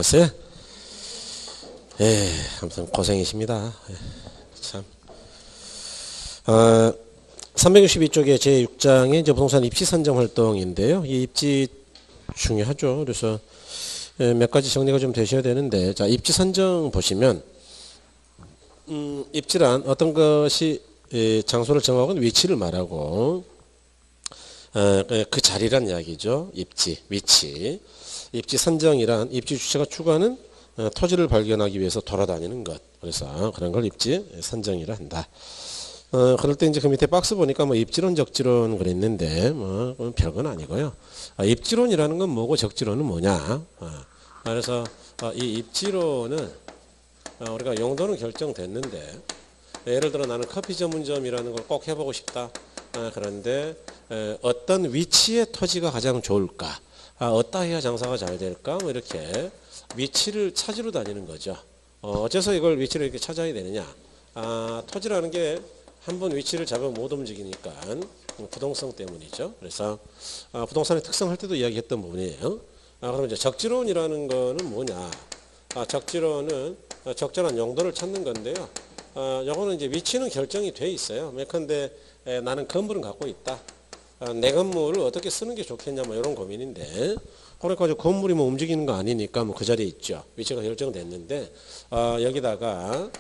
글쎄, 아무튼 고생이십니다. 참. 362쪽에 제6장에 이제 부동산 입지 선정 활동인데요. 이 입지 중요하죠. 그래서 몇 가지 정리가 좀 되셔야 되는데, 자, 입지 선정 보시면, 입지란 어떤 것이 장소를 정하고 위치를 말하고, 그 자리란 이야기죠. 입지, 위치. 입지 선정이란 입지 주체가 추구하는 토지를 발견하기 위해서 돌아다니는 것. 그래서 그런 걸 입지 선정이라 한다. 그럴 때 이제 그 밑에 박스 보니까 뭐 입지론, 적지론 그랬는데 뭐 별건 아니고요. 입지론이라는 건 뭐고 적지론은 뭐냐. 그래서 이 입지론은 우리가 용도는 결정됐는데 예를 들어 나는 커피 전문점이라는 걸 꼭 해보고 싶다. 그런데 어떤 위치의 토지가 가장 좋을까? 어디다 해야 장사가 잘 될까? 뭐 이렇게 위치를 찾으러 다니는 거죠. 어째서 이걸 위치를 이렇게 찾아야 되느냐? 토지라는 게 한 번 위치를 잡으면 못 움직이니까 부동성 때문이죠. 그래서 부동산의 특성할 때도 이야기했던 부분이에요. 그럼 이제 적지론이라는 거는 뭐냐? 적지론은 적절한 용도를 찾는 건데요. 요거는 이제 위치는 결정이 돼 있어요. 예컨대 나는 건물은 갖고 있다. 내 건물을 어떻게 쓰는 게 좋겠냐 뭐 이런 고민인데, 그러니까 건물이 뭐 움직이는 거 아니니까 뭐 그 자리에 있죠. 위치가 결정됐는데 여기다가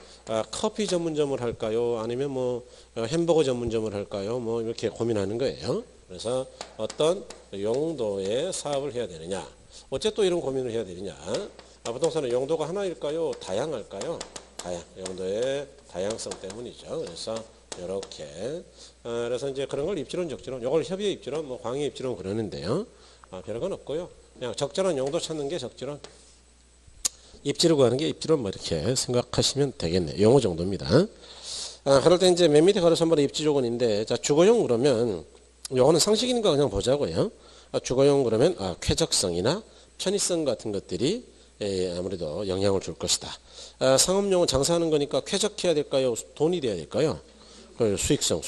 커피 전문점을 할까요? 아니면 뭐 햄버거 전문점을 할까요? 뭐 이렇게 고민하는 거예요. 그래서 어떤 용도의 사업을 해야 되느냐? 어째 또 이런 고민을 해야 되느냐? 부동산은 용도가 하나일까요? 다양할까요? 다양, 용도의 다양성 때문이죠. 그래서 이렇게 그래서 이제 그런 걸 입지론, 적지론, 이걸 협의의 입지론, 뭐 광의 입지론 그러는데요. 별건 없고요. 그냥 적절한 용도 찾는 게 적지론, 입지를 구하는 게 입지론, 뭐 이렇게 생각하시면 되겠네요. 용어 정도입니다. 그럴 때 이제 맨 밑에 가로선 바로 입지 조건인데, 자, 주거용 그러면 요거는 상식이니까 그냥 보자고요. 주거용 그러면 쾌적성이나 편의성 같은 것들이 아무래도 영향을 줄 것이다. 상업용은 장사하는 거니까 쾌적해야 될까요? 돈이 돼야 될까요? 수익성.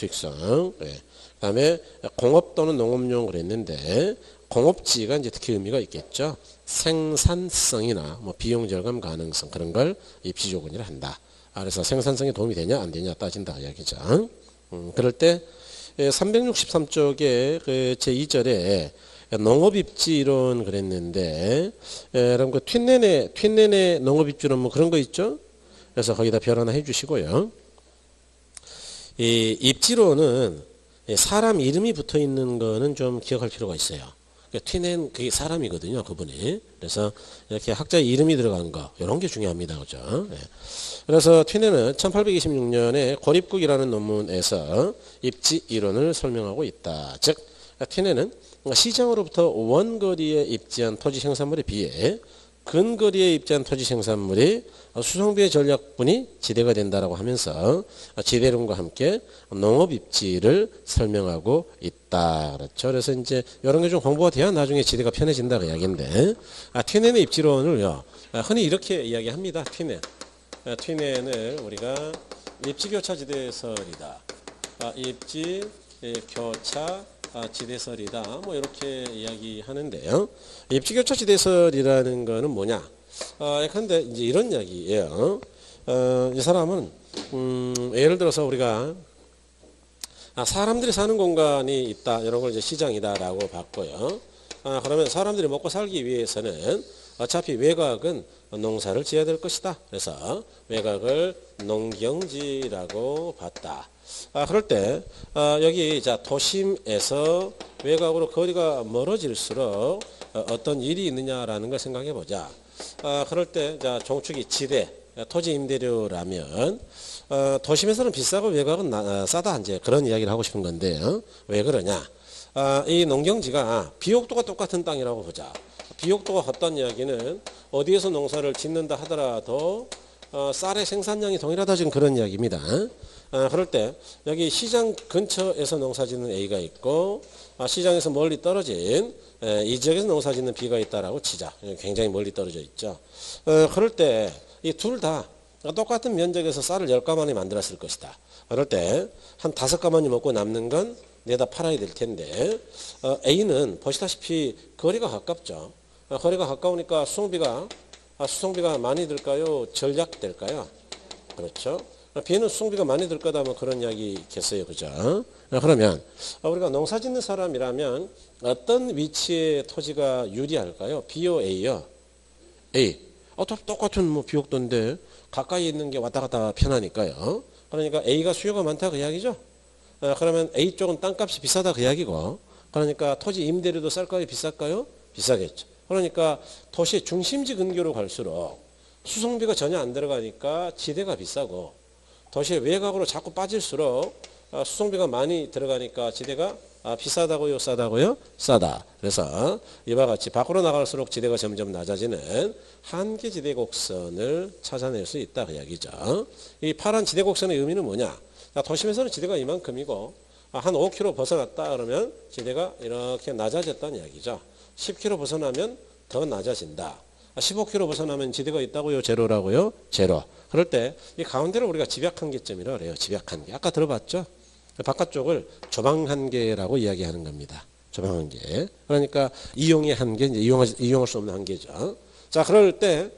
네. 그다음에 공업 또는 농업용 그랬는데 공업지가 이제 특히 의미가 있겠죠. 생산성이나 뭐 비용 절감 가능성 그런 걸 입지 조건이라 한다. 그래서 생산성에 도움이 되냐 안 되냐 따진다 이야기죠. 그럴 때 363쪽에 그 제2절에 농업입지론 그랬는데, 그럼 그 튠내내 농업입지론 뭐 그런 거 있죠. 그래서 거기다 별 하나 해주시고요. 이 입지로는 사람 이름이 붙어 있는 거는 좀 기억할 필요가 있어요. 튀낸 그게 사람이거든요, 그분이. 그래서 이렇게 학자의 이름이 들어간 거, 이런 게 중요합니다, 그죠? 네. 그래서 튀넨은 1826년에 고립국이라는 논문에서 입지 이론을 설명하고 있다. 즉, 튀넨은 시장으로부터 원거리에 입지한 토지 생산물에 비해 근거리에 입지한 토지 생산물이 수송비의 전략분이 지대가 된다라고 하면서 지대론과 함께 농업 입지를 설명하고 있다. 그렇죠. 그래서 이제 이런 게 좀 공부가 돼야 나중에 지대가 편해진다고 이야기인데, 튀넨의 입지론을요, 흔히 이렇게 이야기합니다. 튀넨을 우리가 입지교차 지대설이다. 입지 교차 지대설이다. 뭐 이렇게 이야기하는데요. 입지교차 지대설이라는 거는 뭐냐? 예컨대 이제 이런 이야기예요. 이 사람은 예를 들어서 우리가 사람들이 사는 공간이 있다. 이런 걸 이제 시장이다라고 봤고요. 그러면 사람들이 먹고 살기 위해서는 어차피 외곽은 농사를 지어야 될 것이다. 그래서 외곽을 농경지라고 봤다. 그럴 때 여기 자 도심에서 외곽으로 거리가 멀어질수록 어떤 일이 있느냐라는 걸 생각해 보자. 그럴 때 자 종축이 지대, 토지 임대료라면 도심에서는 비싸고 외곽은 싸다 이제 그런 이야기를 하고 싶은 건데요. 왜 그러냐? 이 농경지가 비옥도가 똑같은 땅이라고 보자. 비옥도가 같다는 이야기는 어디에서 농사를 짓는다 하더라도 쌀의 생산량이 동일하다 지금 그런 이야기입니다. 그럴 때 여기 시장 근처에서 농사짓는 A가 있고 시장에서 멀리 떨어진 이 지역에서 농사짓는 B가 있다라고 치자. 굉장히 멀리 떨어져 있죠. 그럴 때 이 둘 다 똑같은 면적에서 쌀을 10가마니 만들었을 것이다. 그럴 때 한 5가마니 먹고 남는 건 내다 팔아야 될 텐데 A는 보시다시피 거리가 가깝죠. 거리가 가까우니까 수송비가 수송비가 많이 들까요? 절약될까요? 그렇죠. B는 수송비가 많이 들 거다 뭐 그런 이야기 있겠어요. 그죠? 그러면 우리가 농사 짓는 사람이라면 어떤 위치의 토지가 유리할까요? B요, A요? A. 똑같은 뭐 비옥도인데 가까이 있는 게 왔다 갔다 편하니까요. 그러니까 A가 수요가 많다 그 이야기죠. 그러면 A 쪽은 땅값이 비싸다 그 이야기고, 그러니까 토지 임대료도 쌀까요? 비쌀까요? 비싸겠죠. 그러니까 도시 중심지 근교로 갈수록 수송비가 전혀 안 들어가니까 지대가 비싸고, 도시의 외곽으로 자꾸 빠질수록 수송비가 많이 들어가니까 지대가 비싸다고요? 싸다고요? 싸다. 그래서 이와 같이 밖으로 나갈수록 지대가 점점 낮아지는 한계지대 곡선을 찾아낼 수 있다 그 이야기죠. 이 파란 지대 곡선의 의미는 뭐냐? 도심에서는 지대가 이만큼이고 한 5km 벗어났다 그러면 지대가 이렇게 낮아졌다는 이야기죠. 10km 벗어나면 더 낮아진다. 15km 벗어나면 지대가 있다고요? 제로라고요? 제로. 그럴 때 이 가운데를 우리가 집약한계점이라고 그래요. 집약한계. 아까 들어봤죠? 바깥쪽을 조방한계라고 이야기하는 겁니다. 조방한계. 그러니까 이용의 한계, 이제 이용할 수 없는 한계죠. 자, 그럴 때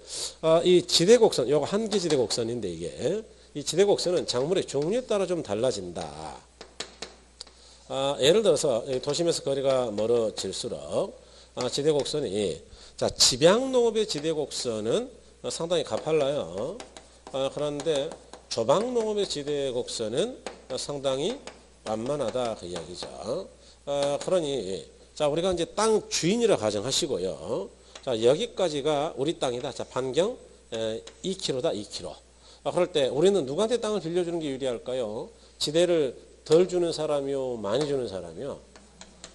이 지대곡선, 요거 한계 지대곡선인데 이게 이 지대곡선은 작물의 종류에 따라 좀 달라진다. 예를 들어서 도심에서 거리가 멀어질수록 지대곡선이, 자, 집약농업의 지대곡선은 상당히 가팔라요. 그런데 조방농업의 지대곡선은 상당히 완만하다 그 이야기죠. 그러니 자, 우리가 이제 땅 주인이라 가정하시고요. 자, 여기까지가 우리 땅이다. 자, 반경 2km다. 2km. 그럴 때 우리는 누구한테 땅을 빌려주는 게 유리할까요? 지대를 덜 주는 사람이요, 많이 주는 사람이요?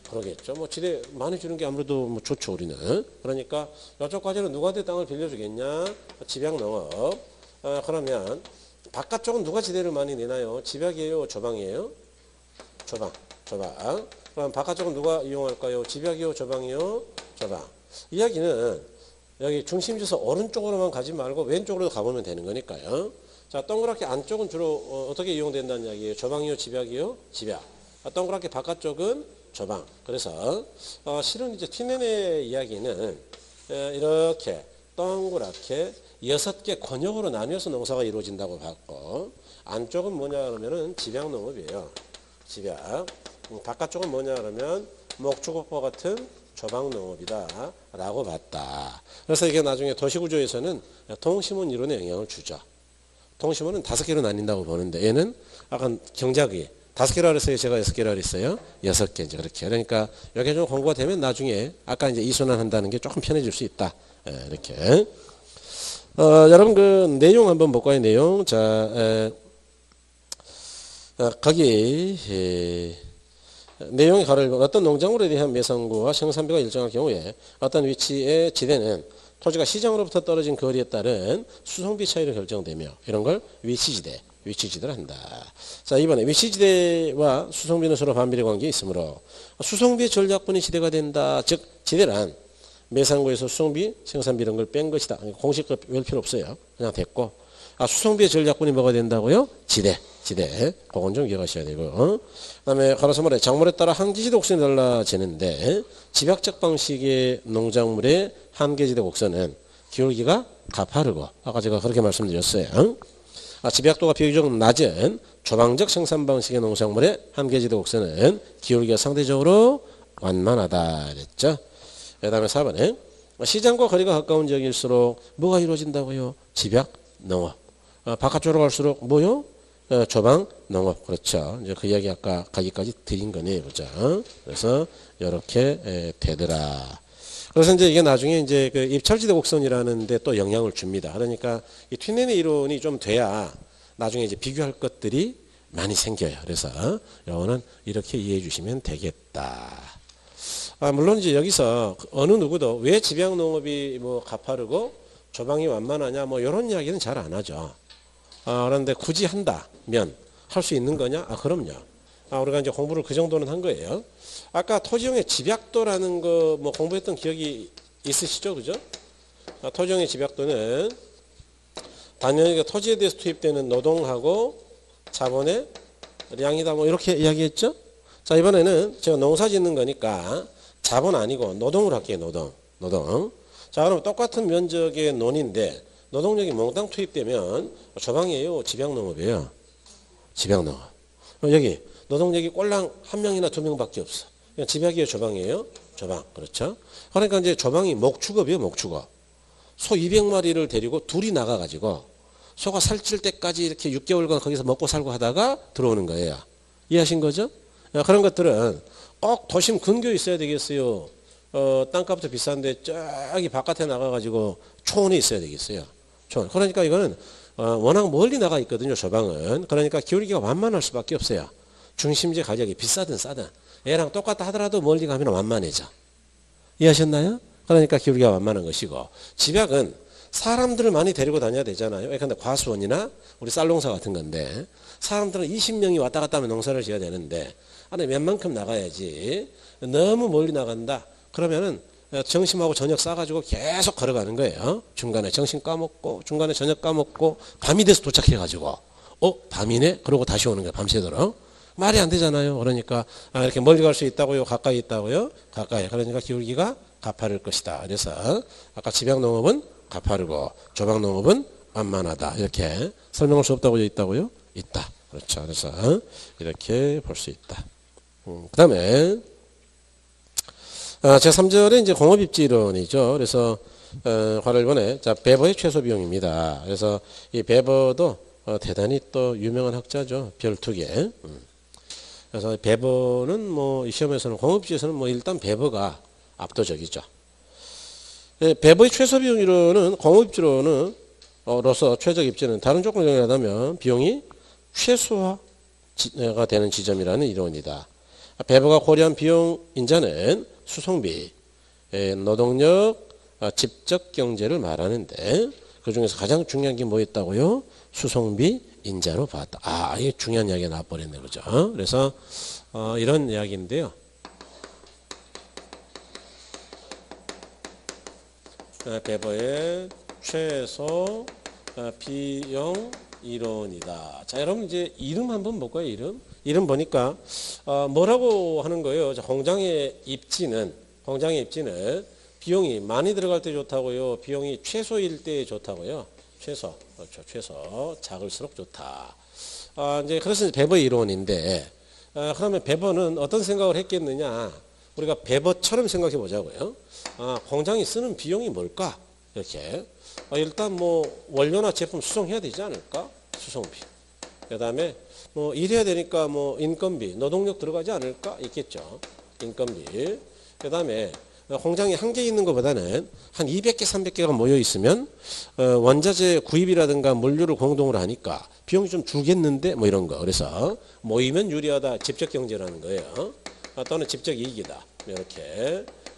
그러겠죠. 뭐 지대 많이 주는 게 아무래도 뭐 좋죠, 우리는. 그러니까 이쪽까지는 누구한테 땅을 빌려주겠냐? 집약농업. 그러면 바깥쪽은 누가 지대를 많이 내나요? 집약이에요, 조방이에요? 조방. 그럼 바깥쪽은 누가 이용할까요? 집약이요, 조방이요? 조방. 이야기는 여기 중심지에서 오른쪽으로만 가지 말고 왼쪽으로 가보면 되는 거니까요. 자, 동그랗게 안쪽은 주로 어떻게 이용된다는 이야기예요? 조방이요, 집약이요? 집약. 동그랗게 바깥쪽은 조방. 그래서 실은 이제 튀네네 이야기는 이렇게 동그랗게 6개 권역으로 나뉘어서 농사가 이루어진다고 봤고, 안쪽은 뭐냐 그러면은 집약농업이에요. 집약. 바깥쪽은 뭐냐 그러면 목축업과 같은 조방농업이다 라고 봤다. 그래서 이게 나중에 도시구조에서는 동심원 이론에 영향을 주죠. 동심원은 5개로 나뉜다고 보는데 얘는 약간 경작이 5개라 그랬어요? 제가 6개라 그랬어요? 6개 이제 그렇게. 그러니까 이렇게 좀 공부가 되면 나중에 아까 이제 이순환 한다는 게 조금 편해질 수 있다. 이렇게. 여러분 그 내용 한번 볼까요? 내용. 자, 거기 내용의 가를 어떤 농작물에 대한 매상구와 생산비가 일정할 경우에 어떤 위치의 지대는 토지가 시장으로부터 떨어진 거리에 따른 수송비 차이로 결정되며 이런 걸 위치지대를 한다. 자, 이번에 위치지대와 수송비는 서로 반비례 관계에 있으므로 수송비의 전략분이 지대가 된다. 즉 지대란 매상구에서 수송비, 생산비 이런 걸 뺀 것이다. 공식 외울 필요 없어요. 그냥 됐고. 수송비의 전략분이 뭐가 된다고요? 지대. 그건 좀 기억하셔야 되고. 그다음에 가로서 말해 작물에 따라 한계지대 곡선이 달라지는데 집약적 방식의 농작물의 한계지대 곡선은 기울기가 가파르고, 아까 제가 그렇게 말씀드렸어요. 집약도가 비교적 낮은 조방적 생산 방식의 농작물의 한계지대 곡선은 기울기가 상대적으로 완만하다 그랬죠. 그 다음에 4번에 시장과 거리가 가까운 지역일수록 뭐가 이루어진다고요? 집약 농업. 바깥쪽으로 갈수록 뭐요? 조방 농업. 그렇죠. 이제 그 이야기 아까 가기까지 드린 거네요. 그죠? 그래서 이렇게 되더라. 그래서 이제 이게 나중에 이제 그 입찰지대 곡선이라는 데 또 영향을 줍니다. 그러니까 이 튀네네 이론이 좀 돼야 나중에 이제 비교할 것들이 많이 생겨요. 그래서 이거는 이렇게 이해해 주시면 되겠다. 물론 이제 여기서 어느 누구도 왜 집약농업이 뭐 가파르고 조방이 완만하냐 뭐 이런 이야기는 잘 안 하죠. 그런데 굳이 한다면 할 수 있는 거냐? 그럼요. 우리가 이제 공부를 그 정도는 한 거예요. 아까 토지용의 집약도라는 거 뭐 공부했던 기억이 있으시죠? 그죠? 토지용의 집약도는 단연하게 토지에 대해서 투입되는 노동하고 자본의 량이다 뭐 이렇게 이야기했죠? 자, 이번에는 제가 농사 짓는 거니까 자본 아니고 노동을 할게요. 노동. 자, 그럼 똑같은 면적의 논인데 노동력이 몽땅 투입되면 조방이에요, 집약농업이에요? 집약농업. 여기 노동력이 꼴랑 한 명이나 두 명밖에 없어. 그냥 집약이에요, 조방이에요? 조방. 그렇죠? 그러니까 이제 조방이 목축업이에요, 목축업. 소 200마리를 데리고 둘이 나가가지고 소가 살찔 때까지 이렇게 6개월간 거기서 먹고 살고 하다가 들어오는 거예요. 이해하신 거죠? 그런 것들은 꼭 도심 근교에 있어야 되겠어요. 땅값도 비싼데 저기 바깥에 나가가지고 초원에 있어야 되겠어요. 초원. 그러니까 이거는 워낙 멀리 나가 있거든요, 조방은. 그러니까 기울기가 완만할 수밖에 없어요. 중심지 가격이 비싸든 싸든 얘랑 똑같다 하더라도 멀리 가면 완만해져. 이해하셨나요? 그러니까 기울기가 완만한 것이고, 집약은 사람들을 많이 데리고 다녀야 되잖아요. 근데 과수원이나 우리 쌀농사 같은 건데 사람들은 20명이 왔다 갔다 하면 농사를 지어야 되는데 안에 몇 만큼 나가야지. 너무 멀리 나간다 그러면은 점심하고 저녁 싸가지고 계속 걸어가는 거예요. 중간에 점심 까먹고 중간에 저녁 까먹고 밤이 돼서 도착해가지고 밤이네? 그러고 다시 오는 거예요. 밤새도록. 말이 안 되잖아요. 그러니까 이렇게 멀리 갈 수 있다고요? 가까이 있다고요? 가까이. 그러니까 기울기가 가파를 것이다. 그래서 아까 집약농업은 가파르고 조방농업은 완만하다. 이렇게 설명할 수 없다고 있다고요? 있다. 그렇죠. 그래서 이렇게 볼 수 있다. 그 다음에 제3절에 이제 공업입지론이죠. 그래서 괄호 1번에 자 배버의 최소 비용입니다. 그래서 이 배버도 대단히 또 유명한 학자죠. 별 2개. 그래서 배버는 뭐 이 시험에서는 공업지에서는 뭐 일단 배버가 압도적이죠. 배버의 최소 비용이론은 공업입지론은 로서 최적 입지는 다른 조건을 정의하다면 비용이 최소화가 되는 지점이라는 이론이다. 배버가 고려한 비용 인자는 수송비, 노동력, 집적 경제를 말하는데 그 중에서 가장 중요한 게 뭐였다고요? 수송비 인자로 봤다. 이게 중요한 이야기가 나와버렸네, 그죠? 그래서 이런 이야기인데요. 배버의 최소 비용 이론이다. 자, 여러분 이제 이름 한번 볼까요? 이름 보니까 뭐라고 하는 거예요? 자, 공장의 입지는 비용이 많이 들어갈 때 좋다고요. 비용이 최소일 때 좋다고요. 최소. 그렇죠. 최소. 작을수록 좋다. 이제 그래서 배버의 이론인데 그러면 배버는 어떤 생각을 했겠느냐? 우리가 배버처럼 생각해 보자고요. 공장이 쓰는 비용이 뭘까? 이렇게. 일단 뭐 원료나 제품 수송해야 되지 않을까? 수송비. 그다음에 뭐 일해야 되니까 뭐 인건비, 노동력 들어가지 않을까? 있겠죠. 인건비. 그다음에 공장이 한 개 있는 것보다는 한 200개, 300개가 모여 있으면 원자재 구입이라든가 물류를 공동으로 하니까 비용이 좀 줄겠는데 뭐 이런 거. 그래서 모이면 유리하다. 집적 경제라는 거예요. 또는 집적 이익이다.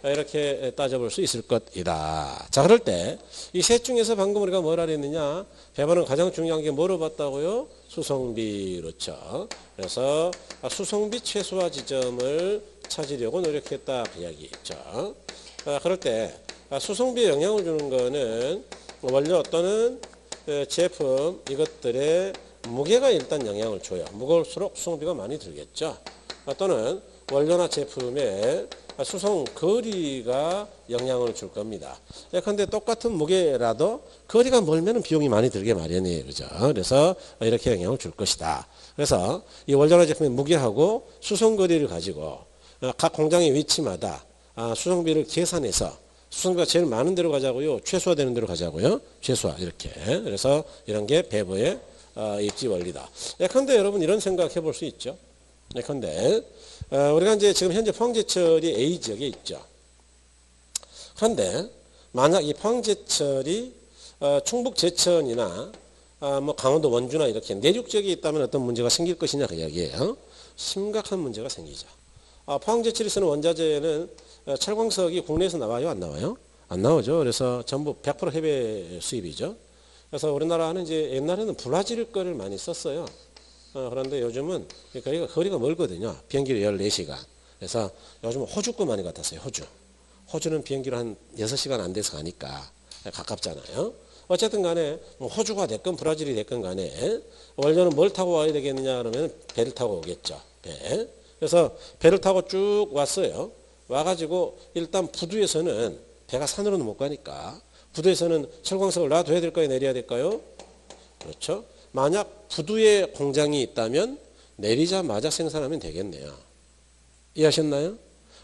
이렇게 따져볼 수 있을 것이다. 자, 그럴 때 이 셋 중에서 방금 우리가 뭐라 그랬느냐? 배버는 가장 중요한 게 뭐로 봤다고요? 수송비. 그렇죠. 그래서 수송비 최소화 지점을 찾으려고 노력했다. 그 이야기 있죠. 그럴 때 수송비에 영향을 주는 거는 원료 또는 제품 이것들의 무게가 일단 영향을 줘요. 무거울수록 수송비가 많이 들겠죠. 또는 원료나 제품의 수송 거리가 영향을 줄 겁니다. 그런데 똑같은 무게라도 거리가 멀면 비용이 많이 들게 마련이에요. 그죠? 그래서 이렇게 영향을 줄 것이다. 그래서 이 원료나 제품의 무게하고 수송 거리를 가지고 각 공장의 위치마다 수송비를 계산해서 수송비가 제일 많은 데로 가자고요? 최소화되는 데로 가자고요? 최소화. 이렇게. 그래서 이런 게 배버의 입지 원리다. 예컨대 여러분 이런 생각 해볼 수 있죠. 예컨대 우리가 이제 지금 현재 포항제철이 A 지역에 있죠. 그런데 만약 이 포항제철이 충북 제천이나 뭐 강원도 원주나 이렇게 내륙 지역에 있다면 어떤 문제가 생길 것이냐 그 이야기예요. 심각한 문제가 생기죠. 포항제철이 쓰는 원자재는 철광석이 국내에서 나와요, 안 나와요? 안 나오죠. 그래서 전부 100% 해외 수입이죠. 그래서 우리나라는 이제 옛날에는 브라질 거를 많이 썼어요. 그런데 요즘은 거리가 멀거든요. 비행기로 14시간. 그래서 요즘은 호주 거 많이 같았어요. 호주는 비행기로 한 6시간 안 돼서 가니까 가깝잖아요. 어쨌든 간에 호주가 됐건 브라질이 됐건 간에 원료는 뭘 타고 와야 되겠느냐 그러면 배를 타고 오겠죠. 그래서 배를 타고 쭉 왔어요. 와가지고 일단 부두에서는 배가 산으로는 못 가니까 부두에서는 철광석을 놔둬야 될까요? 내려야 될까요? 그렇죠. 만약 부두에 공장이 있다면 내리자마자 생산하면 되겠네요. 이해하셨나요?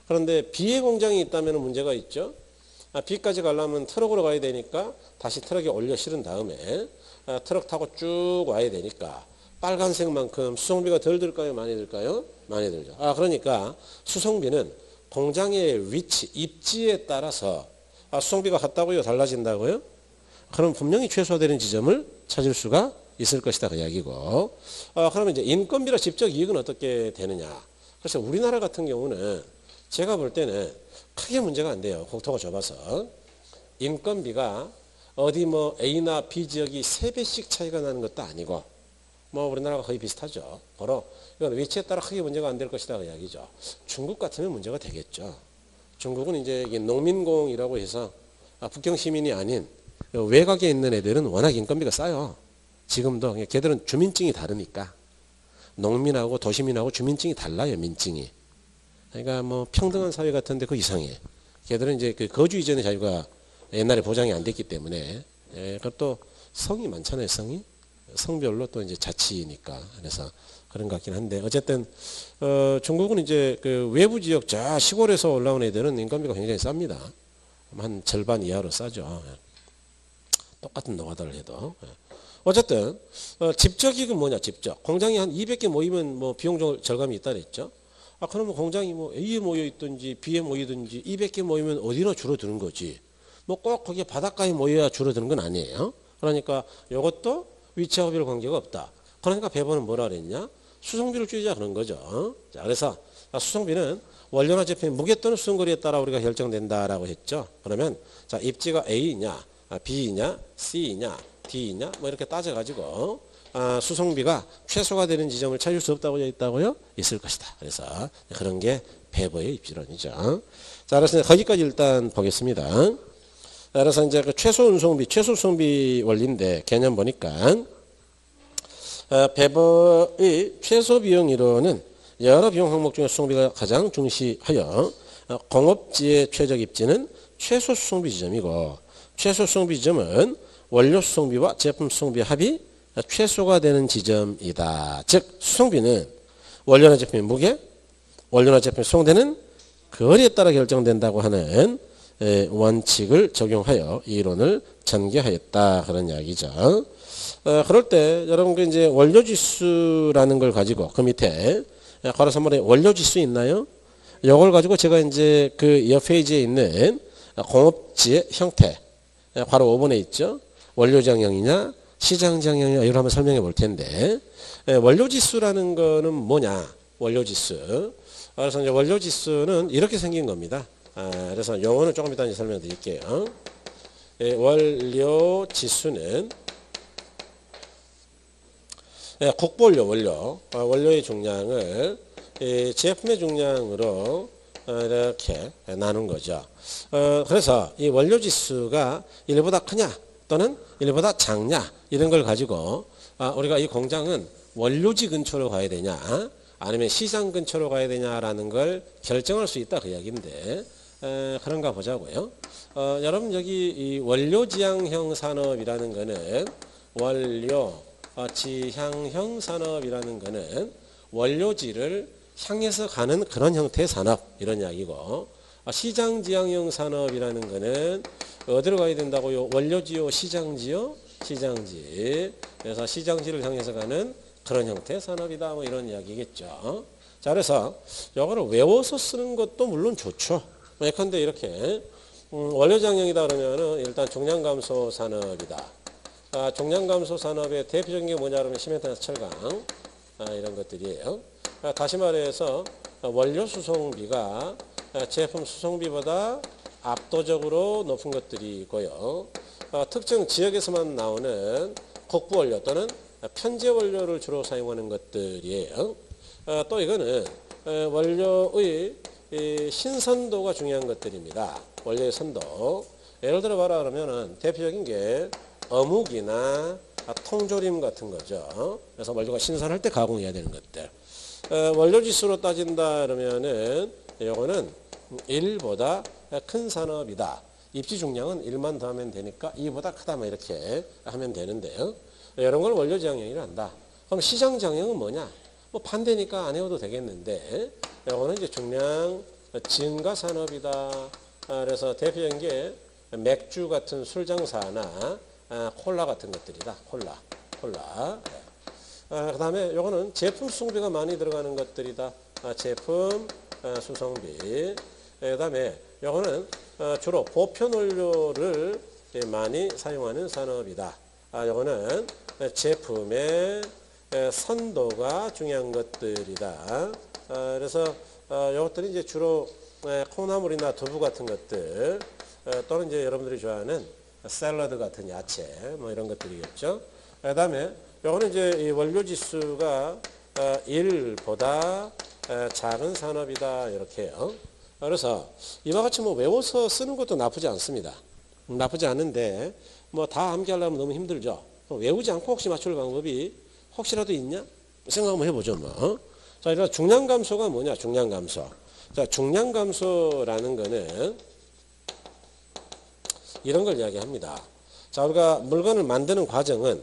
그런데 B의 공장이 있다면 문제가 있죠. B까지 가려면 트럭으로 가야 되니까 다시 트럭에 올려 실은 다음에 트럭 타고 쭉 와야 되니까 빨간색만큼 수송비가 덜 들까요? 많이 들까요? 많이 들죠. 그러니까 수송비는 공장의 위치, 입지에 따라서 수송비가 같다고요? 달라진다고요? 그럼 분명히 최소화되는 지점을 찾을 수가 있을 것이다 그 이야기고. 그러면 이제 인건비로 직접 이익은 어떻게 되느냐? 그래서 우리나라 같은 경우는 제가 볼 때는 크게 문제가 안 돼요. 국토가 좁아서. 인건비가 어디 뭐 A나 B 지역이 3배씩 차이가 나는 것도 아니고 뭐 우리나라가 거의 비슷하죠. 바로 이건 위치에 따라 크게 문제가 안 될 것이다 그 이야기죠. 중국 같으면 문제가 되겠죠. 중국은 이제 농민공이라고 해서 북경 시민이 아닌 외곽에 있는 애들은 워낙 인건비가 싸요. 지금도 걔들은 주민증이 다르니까 농민하고 도시민하고 주민증이 달라요. 민증이. 그러니까 뭐 평등한 사회 같은데 그 이상해. 걔들은 이제 그 거주 이전의 자유가 옛날에 보장이 안 됐기 때문에 그것도 성이 많잖아요. 성별로 또 이제 자치니까 그래서 그런 것 같긴 한데 어쨌든 중국은 이제 그 외부 지역 저 시골에서 올라온 애들은 인건비가 굉장히 쌉니다. 한 절반 이하로 싸죠. 똑같은 노가다를 해도. 어쨌든 집적 이익은 뭐냐? 집적. 공장이 한 200개 모이면 뭐 비용 절감이 있다 그랬죠. 그러면 공장이 뭐 A에 모여 있든지 B에 모이든지 200개 모이면 어디나 줄어드는 거지. 뭐 꼭 거기에 바닷가에 모여야 줄어드는 건 아니에요. 그러니까 이것도 위치하고 별 관계가 없다. 그러니까 배번은 뭐라 그랬냐? 수송비를 줄이자 그런 거죠. 자, 그래서 수송비는 원료나 제품의 무게 또는 수송거리에 따라 우리가 결정된다라고 했죠. 그러면 자, 입지가 A이냐, B이냐, C이냐, D이냐 뭐 이렇게 따져가지고 수송비가 최소가 되는 지점을 찾을 수 없다고 있다고요? 있을 것이다. 그래서 그런 게 배버의 입지론이죠. 자, 그래서 거기까지 일단 보겠습니다. 그래서 이제 그 최소 운송비, 최소 수송비 원리인데 개념 보니까 배버의 최소 비용 이론은 여러 비용 항목 중에 수송비가 가장 중시하여 공업지의 최적 입지는 최소 수송비 지점이고 최소 수송비 지점은 원료 수송비와 제품 수송비 합이 최소가 되는 지점이다. 즉 수송비는 원료나 제품의 무게, 원료나 제품이 수송되는 거리에 따라 결정된다고 하는 원칙을 적용하여 이 이론을 전개하였다 그런 이야기죠. 그럴 때 여러분 이제 원료지수라는 걸 가지고 그 밑에 괄호 3번에 원료지수 있나요? 이걸 가지고 제가 이제 그 옆 페이지에 있는 공업지의 형태 괄호 5번에 있죠. 원료지향형이냐 시장지향형이냐 이걸 한번 설명해 볼 텐데 원료지수라는 거는 뭐냐? 원료지수. 그래서 이제 원료지수는 이렇게 생긴 겁니다. 그래서 용어는 조금 이따 설명드릴게요. 원료지수는 국보원료, 원료의 중량을 제품의 중량으로 이렇게 나눈 거죠. 그래서 이 원료지수가 1보다 크냐 또는 1보다 작냐 이런 걸 가지고 우리가 이 공장은 원료지 근처로 가야 되냐 아니면 시장 근처로 가야 되냐라는 걸 결정할 수 있다 그 이야기인데 그런가 보자고요. 여러분 여기 이 원료지향형 산업이라는 거는 원료지향형 산업이라는 거는 원료지를 향해서 가는 그런 형태의 산업 이런 이야기고 시장지향형 산업이라는 거는 어디로 가야 된다고요? 원료지요? 시장지요? 시장지. 그래서 시장지를 향해서 가는 그런 형태의 산업이다 뭐 이런 이야기겠죠. 자 그래서 이거를 외워서 쓰는 것도 물론 좋죠. 예컨대 이렇게 원료지향형이다 그러면은 일단 종량감소 산업이다. 종량감소 산업의 대표적인 게 뭐냐 그러면 시멘트나 철강 이런 것들이에요. 다시 말해서 원료 수송비가 제품 수송비보다 압도적으로 높은 것들이 있고요. 특정 지역에서만 나오는 국부원료 또는 편제 원료를 주로 사용하는 것들이에요. 또 이거는 원료의 신선도가 중요한 것들입니다. 원료의 선도. 예를 들어 봐라 그러면은 대표적인 게 어묵이나 통조림 같은 거죠. 그래서 원료가 신선할 때 가공해야 되는 것들. 원료 지수로 따진다 그러면은 이거는 1보다 큰 산업이다. 입지 중량은 1만 더하면 되니까 2보다 크다 뭐 이렇게 하면 되는데요. 이런 걸 원료지향형이라 한다. 그럼 시장지향형은 뭐냐? 뭐 반대니까 안 해도 되겠는데 이거는 이제 중량 증가산업이다. 그래서 대표적인 게 맥주 같은 술 장사나 콜라 같은 것들이다. 콜라. 그 다음에 요거는 제품 수송비가 많이 들어가는 것들이다. 제품 수송비. 그 다음에 요거는 주로 보편 원료를 많이 사용하는 산업이다. 요거는 제품의 선도가 중요한 것들이다. 그래서 요것들이 이제 주로 콩나물이나 두부 같은 것들 또는 이제 여러분들이 좋아하는 샐러드 같은 야채 뭐 이런 것들이겠죠. 그 다음에 요거는 이제 이 원료 지수가 1보다 작은 산업이다 이렇게요. 그래서 이와 같이 뭐 외워서 쓰는 것도 나쁘지 않습니다. 나쁘지 않은데 뭐 다 암기하려면 너무 힘들죠. 외우지 않고 혹시 맞출 방법이 혹시라도 있냐? 생각 한번 해보죠 뭐. 자, 이런 중량감소가 뭐냐? 중량감소. 자, 중량감소라는 거는 이런 걸 이야기합니다. 자, 우리가 물건을 만드는 과정은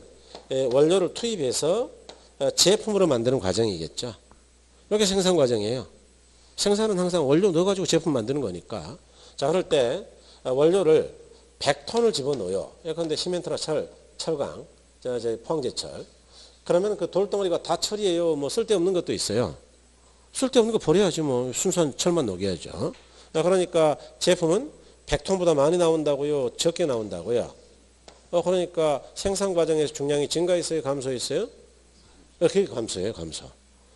원료를 투입해서 제품으로 만드는 과정이겠죠. 이게 생산 과정이에요. 생산은 항상 원료 넣어가지고 제품 만드는 거니까. 자, 그럴 때 원료를 100톤을 집어넣어요. 예컨대 시멘트나 철강, 포항제철. 그러면 그 돌덩어리가 다 철이에요. 뭐 쓸데없는 것도 있어요. 쓸데없는 거 버려야지 뭐 순수한 철만 녹여야죠. 그러니까 제품은 100톤보다 많이 나온다고요? 적게 나온다고요? 그러니까 생산 과정에서 중량이 증가했어요? 감소했어요? 그게 감소예요. 감소.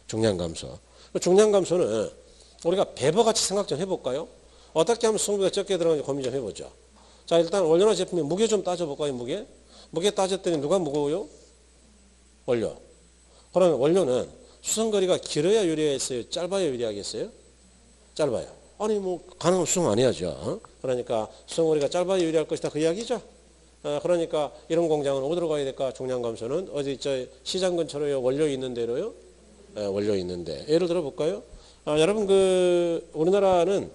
중량 감소. 중량 감소는 우리가 배버같이 생각 좀 해볼까요? 어떻게 하면 수송비가 적게 들어가는지 고민 좀 해보죠. 자, 일단 원료나 제품의 무게 좀 따져볼까요? 무게 따졌더니 누가 무거워요? 원료. 그러면 원료는 수송거리가 길어야 유리하겠어요? 짧아야 유리하겠어요? 짧아요. 아니 뭐 가능하면 수송 안 해야죠. 그러니까 수송거리가 짧아야 유리할 것이다 그 이야기죠. 그러니까 이런 공장은 어디로 가야 될까? 중량 감소는 어디 시장 근처로요? 원료 있는 데로요? 원료 있는데. 예를 들어 볼까요? 여러분 우리나라는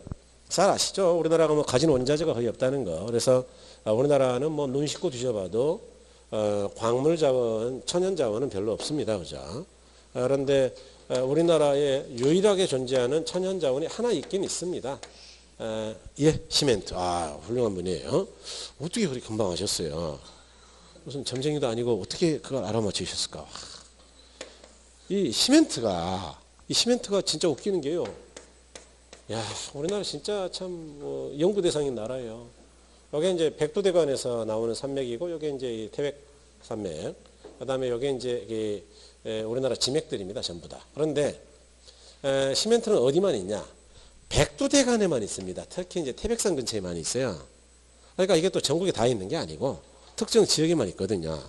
잘 아시죠? 우리나라가 뭐 가진 원자재가 거의 없다는 거. 그래서 우리나라는 뭐 눈 씻고 뒤져봐도 광물 자원, 천연 자원은 별로 없습니다. 그죠? 그런데 우리나라에 유일하게 존재하는 천연 자원이 하나 있긴 있습니다. 시멘트. 훌륭한 분이에요. 어떻게 그렇게 금방 아셨어요? 무슨 점쟁이도 아니고 어떻게 그걸 알아맞히셨을까? 이 시멘트가 진짜 웃기는 게요. 야, 우리나라 진짜 참 연구 대상인 나라예요. 여기 이제 백두대간에서 나오는 산맥이고, 여기 이제 태백산맥, 그다음에 여기 이제 우리나라 지맥들입니다, 전부 다. 그런데 시멘트는 어디만 있냐? 백두대간에만 있습니다. 특히 이제 태백산 근처에 많이 있어요. 그러니까 이게 또 전국에 다 있는 게 아니고 특정 지역에만 있거든요.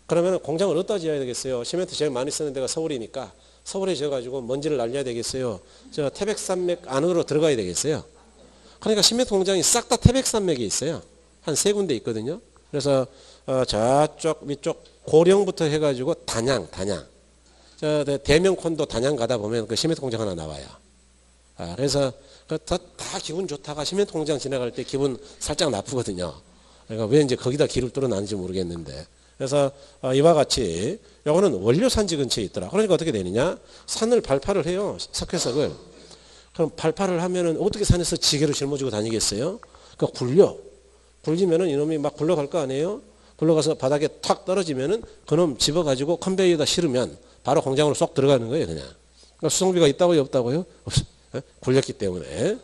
그러면 공장을 어디다 지어야 되겠어요? 시멘트 제일 많이 쓰는 데가 서울이니까 서울에 지어가지고 먼지를 날려야 되겠어요? 저 태백산맥 안으로 들어가야 되겠어요? 그러니까 시멘트 공장이 싹 다 태백산맥에 있어요. 한 3군데 있거든요. 그래서 저쪽 위쪽 고령부터 해가지고 단양. 대명콘도 단양 가다 보면 그 시멘트 공장 하나 나와요. 그래서 다 기분 좋다가 시멘트 공장 지나갈 때 기분 살짝 나쁘거든요. 그러니까 왜 이제 거기다 길을 뚫어놨는지 모르겠는데. 그래서 이와 같이 요거는 원료 산지 근처에 있더라. 그러니까 어떻게 되느냐? 산을 발파를 해요. 석회석을. 그럼 발파를 하면은 어떻게 산에서 지게로 짊어지고 다니겠어요? 그러니까 굴리면은 이놈이 막 굴러갈 거 아니에요? 굴러가서 바닥에 탁 떨어지면은 그놈 집어가지고 컨베이어에다 실으면 바로 공장으로 쏙 들어가는 거예요, 그냥. 그러니까 수송비가 있다고요, 없다고요? 굴렸기 때문에.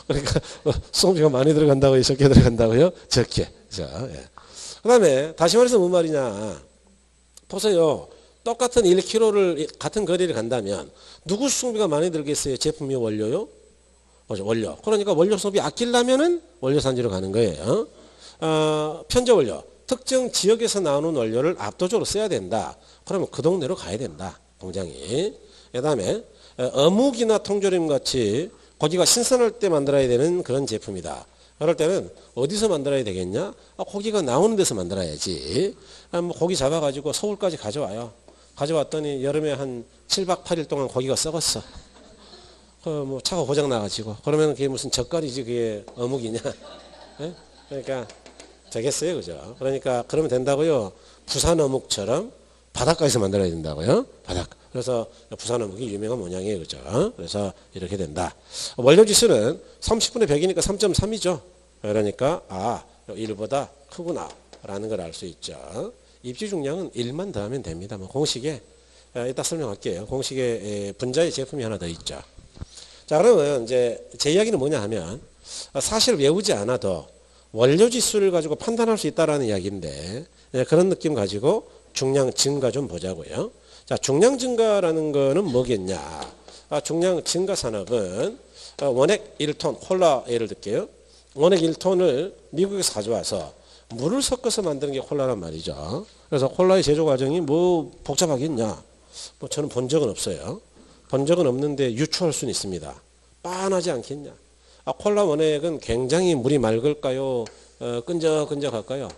그러니까 수송비가 많이 들어간다고요, 적게 들어간다고요? 적게. 그 다음에 다시 말해서 뭔 말이냐. 보세요. 똑같은 1km를 같은 거리를 간다면 누구 수송비가 많이 들겠어요? 제품이요, 원료요? 원료. 그러니까 원료 수송비 아끼려면은 원료 산지로 가는 거예요. 편제 원료. 특정 지역에서 나오는 원료를 압도적으로 써야 된다. 그러면 그 동네로 가야 된다. 공장이. 그 다음에 어묵이나 통조림 같이 고기가 신선할 때 만들어야 되는 그런 제품이다. 그럴 때는 어디서 만들어야 되겠냐? 고기가 나오는 데서 만들어야지. 뭐 고기 잡아가지고 서울까지 가져와요. 가져왔더니 여름에 한 7박 8일 동안 고기가 썩었어. 뭐 차가 고장 나가지고 그러면 그게 무슨 젓갈이지 그게 어묵이냐? 예? 그러니까 되겠어요, 그죠? 그러니까 그러면 된다고요. 부산 어묵처럼 바닷가에서 만들어야 된다고요. 바닷가. 그래서 부산 어묵이 유명한 모양이에요, 그죠? 그래서 이렇게 된다. 원료지수는 30분의 100이니까 3.3이죠. 그러니까 1보다 크구나라는 걸 알 수 있죠. 입지 중량은 1만 더하면 됩니다. 뭐 공식에 이따 설명할게요. 공식에 분자의 제품이 하나 더 있죠. 자, 그러면 이제 제 이야기는 뭐냐 하면 사실 외우지 않아도 원료지수를 가지고 판단할 수 있다라는 이야기인데 그런 느낌 가지고 중량 증가 좀 보자고요. 자, 중량 증가라는 거는 뭐겠냐? 중량 증가 산업은 원액 1톤 콜라 예를 들게요. 원액 1톤을 미국에서 가져와서 물을 섞어서 만드는 게 콜라란 말이죠. 그래서 콜라의 제조 과정이 뭐 복잡하겠냐? 뭐 저는 본 적은 없어요. 본 적은 없는데 유추할 수는 있습니다. 빤하지 않겠냐? 콜라 원액은 굉장히 물이 맑을까요? 끈적끈적할까요?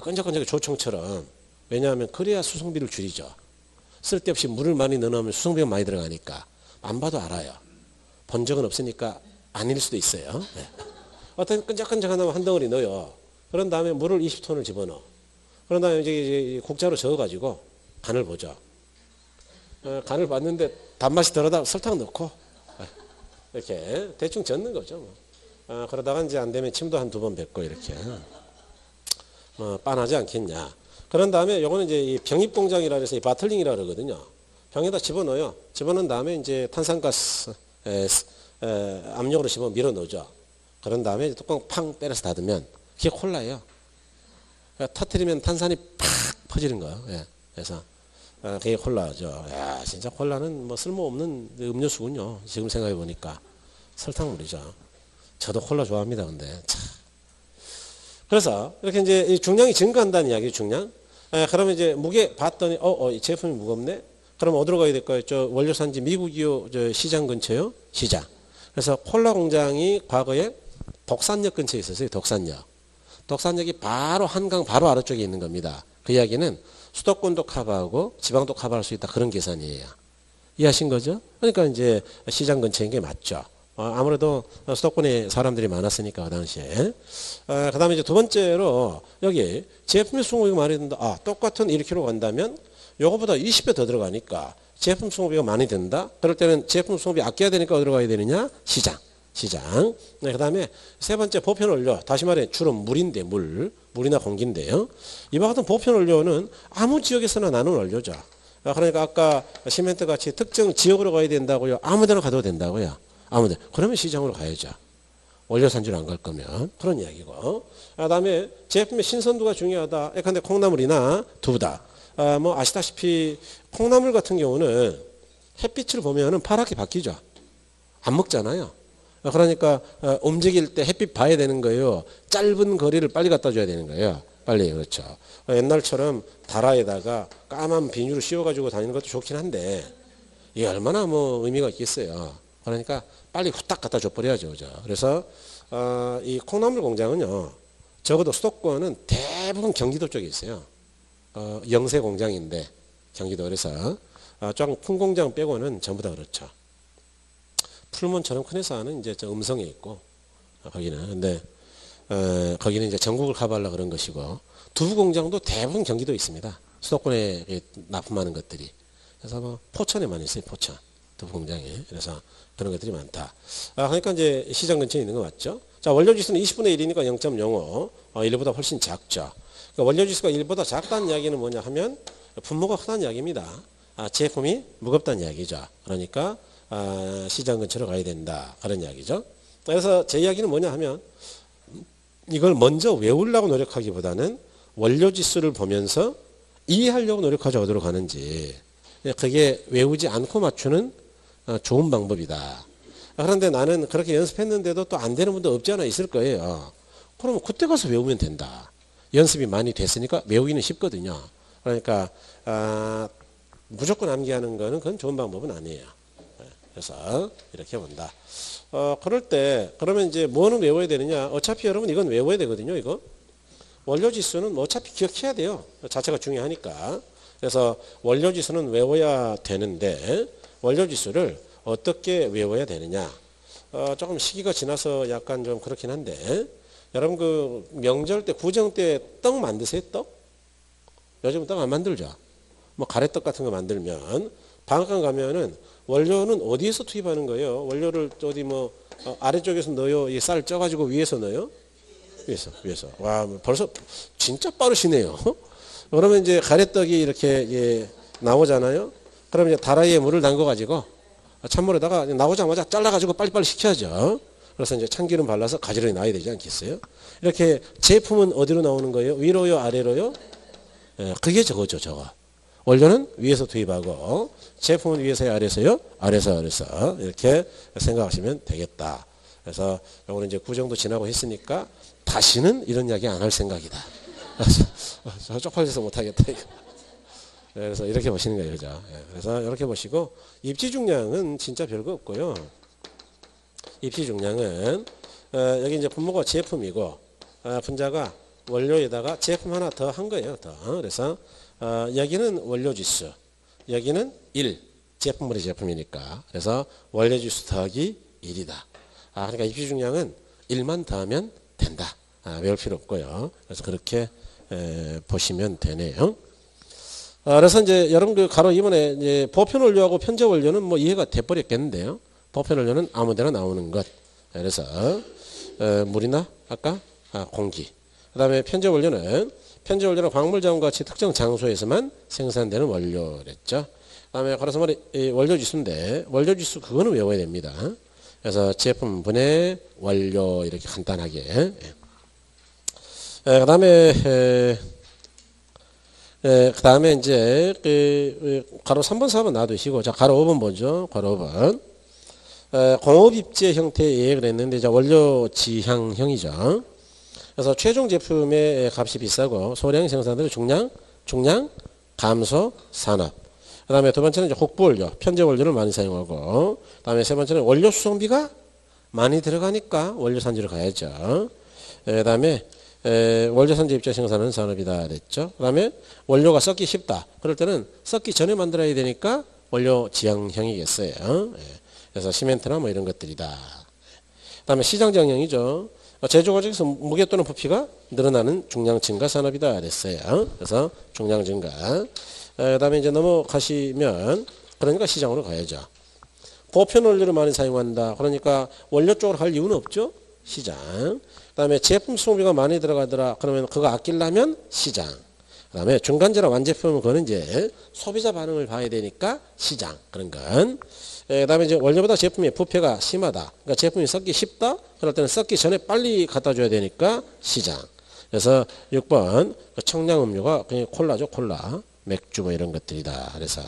끈적끈적 조청처럼. 왜냐하면 그래야 수송비를 줄이죠. 쓸데없이 물을 많이 넣어놓으면 수송비가 많이 들어가니까. 안 봐도 알아요. 본 적은 없으니까 아닐 수도 있어요. 네. 어떤 끈적끈적한 한 덩어리 넣어요. 그런 다음에 물을 20톤을 집어넣어. 그런 다음에 이제 국자로 저어가지고 간을 보죠. 간을 봤는데 단맛이 덜하다 설탕 넣고 이렇게 대충 젓는 거죠. 그러다가 이제 안 되면 침도 한두 번 뱉고 이렇게 빤하지 않겠냐. 그런 다음에 요거는 이제 이 병입 공장이라 해서 이 바틀링이라 그러거든요. 병에다 집어넣어요. 집어넣은 다음에 이제 탄산가스 압력으로 집어 밀어 넣죠. 그런 다음에 뚜껑 팡 때려서 닫으면 그게 콜라예요. 그러니까 터뜨리면 탄산이 팍 퍼지는 거예요. 예. 그래서 그게 콜라죠. 야, 진짜 콜라는 뭐 쓸모없는 음료수군요. 지금 생각해 보니까 설탕물이죠. 저도 콜라 좋아합니다. 근데 참. 그래서 이렇게 이제 중량이 증가한다는 이야기죠. 중량. 그러면 이제 무게 봤더니 이 제품이 무겁네. 그럼 어디로 가야 될까요? 저 원료 산지 미국이요. 저 시장 근처요. 시장. 그래서 콜라 공장이 과거에 독산역 근처에 있었어요. 독산역. 독산역이 바로 한강 바로 아래쪽에 있는 겁니다. 그 이야기는 수도권도 커버하고 지방도 커버할 수 있다. 그런 계산이에요. 이해하신 거죠? 그러니까 이제 시장 근처인 게 맞죠. 아무래도 수도권에 사람들이 많았으니까 그 당시에. 그 다음에 이제 두 번째로 여기 제품의 수송비가 많이 든다. 똑같은 1kg 간다면 요거보다 20배 더 들어가니까 제품 수송비가 많이 든다. 그럴 때는 제품 수송비 아껴야 되니까 어디로 가야 되느냐? 시장. 네, 그 다음에 세 번째 보편 원료. 다시 말해 주로 물인데 물이나 공기인데요. 이와 같은 보편 원료는 아무 지역에서나 나는 원료죠. 그러니까 아까 시멘트 같이 특정 지역으로 가야 된다고요. 아무데나 가도 된다고요. 아무데. 그러면 시장으로 가야죠. 원료 산지로 안 갈 거면 그런 이야기고. 그다음에 제품의 신선도가 중요하다. 예컨대 콩나물이나 두부다. 뭐 아시다시피 콩나물 같은 경우는 햇빛을 보면은 파랗게 바뀌죠. 안 먹잖아요. 그러니까 움직일 때 햇빛 봐야 되는 거예요. 짧은 거리를 빨리 갖다 줘야 되는 거예요. 빨리. 그렇죠. 옛날처럼 다라에다가 까만 비닐을 씌워가지고 다니는 것도 좋긴 한데 이게 얼마나 뭐 의미가 있겠어요. 그러니까 빨리 후딱 갖다 줘버려야죠. 그죠? 그래서 이 콩나물 공장은요. 적어도 수도권은 대부분 경기도 쪽에 있어요. 영세 공장인데 경기도. 그래서 좀 큰 공장 빼고는 전부 다 그렇죠. 풀몬처럼 큰 회사는 이제 저 음성에 있고 거기는. 근데 거기는 이제 전국을 커버하려고 그런 것이고 두부 공장도 대부분 경기도에 있습니다. 수도권에 납품하는 것들이. 그래서 뭐 포천에 많이 있어요. 포천 두부 공장에. 그래서 그런 것들이 많다. 그러니까 이제 시장 근처에 있는 거 맞죠? 자, 원료지수는 20분의 1이니까 0.05. 1보다 훨씬 작죠. 그러니까 원료지수가 1보다 작다는 이야기는 뭐냐 하면 분모가 크다는 이야기입니다. 제품이 무겁다는 이야기죠. 그러니까 시장 근처로 가야 된다. 그런 이야기죠. 그래서 제 이야기는 뭐냐 하면 이걸 먼저 외우려고 노력하기보다는 원료지수를 보면서 이해하려고 노력하죠. 어디로 가는지. 그게 외우지 않고 맞추는 좋은 방법이다. 그런데 나는 그렇게 연습했는데도 또 안 되는 분도 없지 않아 있을 거예요. 그러면 그때 가서 외우면 된다. 연습이 많이 됐으니까 외우기는 쉽거든요. 그러니까 무조건 암기하는 거는 그건 좋은 방법은 아니에요. 그래서 이렇게 본다. 그럴 때 그러면 이제 뭐는 외워야 되느냐? 어차피 여러분 이건 외워야 되거든요. 이거 원료지수는 뭐 어차피 기억해야 돼요. 자체가 중요하니까. 그래서 원료지수는 외워야 되는데 원료지수를 어떻게 외워야 되느냐. 조금 시기가 지나서 약간 좀 그렇긴 한데 여러분 그 명절 때 구정 때 떡 만드세요? 떡? 요즘 떡 안 만들죠. 뭐 가래떡 같은 거 만들면 방앗간 가면은 원료는 어디에서 투입하는 거예요? 원료를 어디 뭐 아래쪽에서 넣어요? 이 쌀 쪄가지고 위에서 넣어요? 위에서. 와, 벌써 진짜 빠르시네요. 그러면 이제 가래떡이 이렇게 나오잖아요. 그러면 이제 다라이에 물을 담궈가지고 찬물에다가 나오자마자 잘라가지고 빨리빨리 식혀야죠. 그래서 이제 참기름 발라서 가지런히 놔야 되지 않겠어요? 이렇게 제품은 어디로 나오는 거예요? 위로요, 아래로요? 그게 저거죠, 저거. 원료는 위에서 투입하고 제품은 위에서요, 아래서요? 아래서 이렇게 생각하시면 되겠다. 그래서 오늘 이제 구정도 지나고 했으니까 다시는 이런 이야기 안 할 생각이다. 저 쪽팔려서 못하겠다. 그래서 이렇게 보시는 거예요, 그죠? 그래서 이렇게 보시고 입지 중량은 진짜 별거 없고요. 입지 중량은 여기 이제 분모가 제품이고 분자가 원료에다가 제품 하나 더 한 거예요. 더. 그래서 여기는 원료지수, 여기는 1, 제품물의 제품이니까. 그래서 원료지수 더하기 1이다. 그러니까 입지 중량은 1만 더하면 된다. 외울 필요 없고요. 그래서 그렇게 보시면 되네요. 그래서 이제 여러분 그 가로 이번에 이제 보편 원료하고 편제 원료는 뭐 이해가 돼버렸겠는데요. 보편 원료는 아무데나 나오는 것. 그래서 물이나 아까 공기. 그다음에 편제 원료는 광물 자원 같이 특정 장소에서만 생산되는 원료랬죠. 그다음에 가로서 말이 원료 지수인데 원료 지수 그거는 외워야 됩니다. 그래서 제품분의 원료 이렇게 간단하게. 그다음에 이제 가로 3번 4번 놔두시고 자 가로 5번 보죠. 가로 5번. 공업 입제 형태의 예액을 했는데 자 원료 지향형이죠. 그래서 최종 제품의 값이 비싸고 소량 생산되는 중량 감소 산업. 그다음에 두 번째는 이제 곡부 원료, 편제 원료를 많이 사용하고, 그다음에 세 번째는 원료 수송비가 많이 들어가니까 원료 산지로 가야죠. 그다음에 원료 산지 입자 생산하는 산업이다 그랬죠. 그다음에 원료가 썩기 쉽다. 그럴 때는 썩기 전에 만들어야 되니까 원료 지향형이겠어요. 그래서 시멘트나 뭐 이런 것들이다. 그다음에 시장 지향형이죠. 제조 과정에서 무게 또는 부피가 늘어나는 중량 증가 산업이다 그랬어요. 그래서 중량 증가. 그다음에 이제 넘어가시면 그러니까 시장으로 가야죠. 보편 원료를 많이 사용한다. 그러니까 원료 쪽으로 갈 이유는 없죠. 시장. 그다음에 제품 수송비가 많이 들어가더라. 그러면 그거 아끼려면 시장. 그다음에 중간재나 완제품은 그거는 이제 소비자 반응을 봐야 되니까 시장. 그런 건. 그다음에 이제 원료보다 제품의 부패가 심하다. 그러니까 제품이 썩기 쉽다. 그럴 때는 썩기 전에 빨리 갖다 줘야 되니까 시장. 그래서 6번 청량 음료가 그냥 콜라죠, 콜라. 맥주 뭐 이런 것들이다. 그래서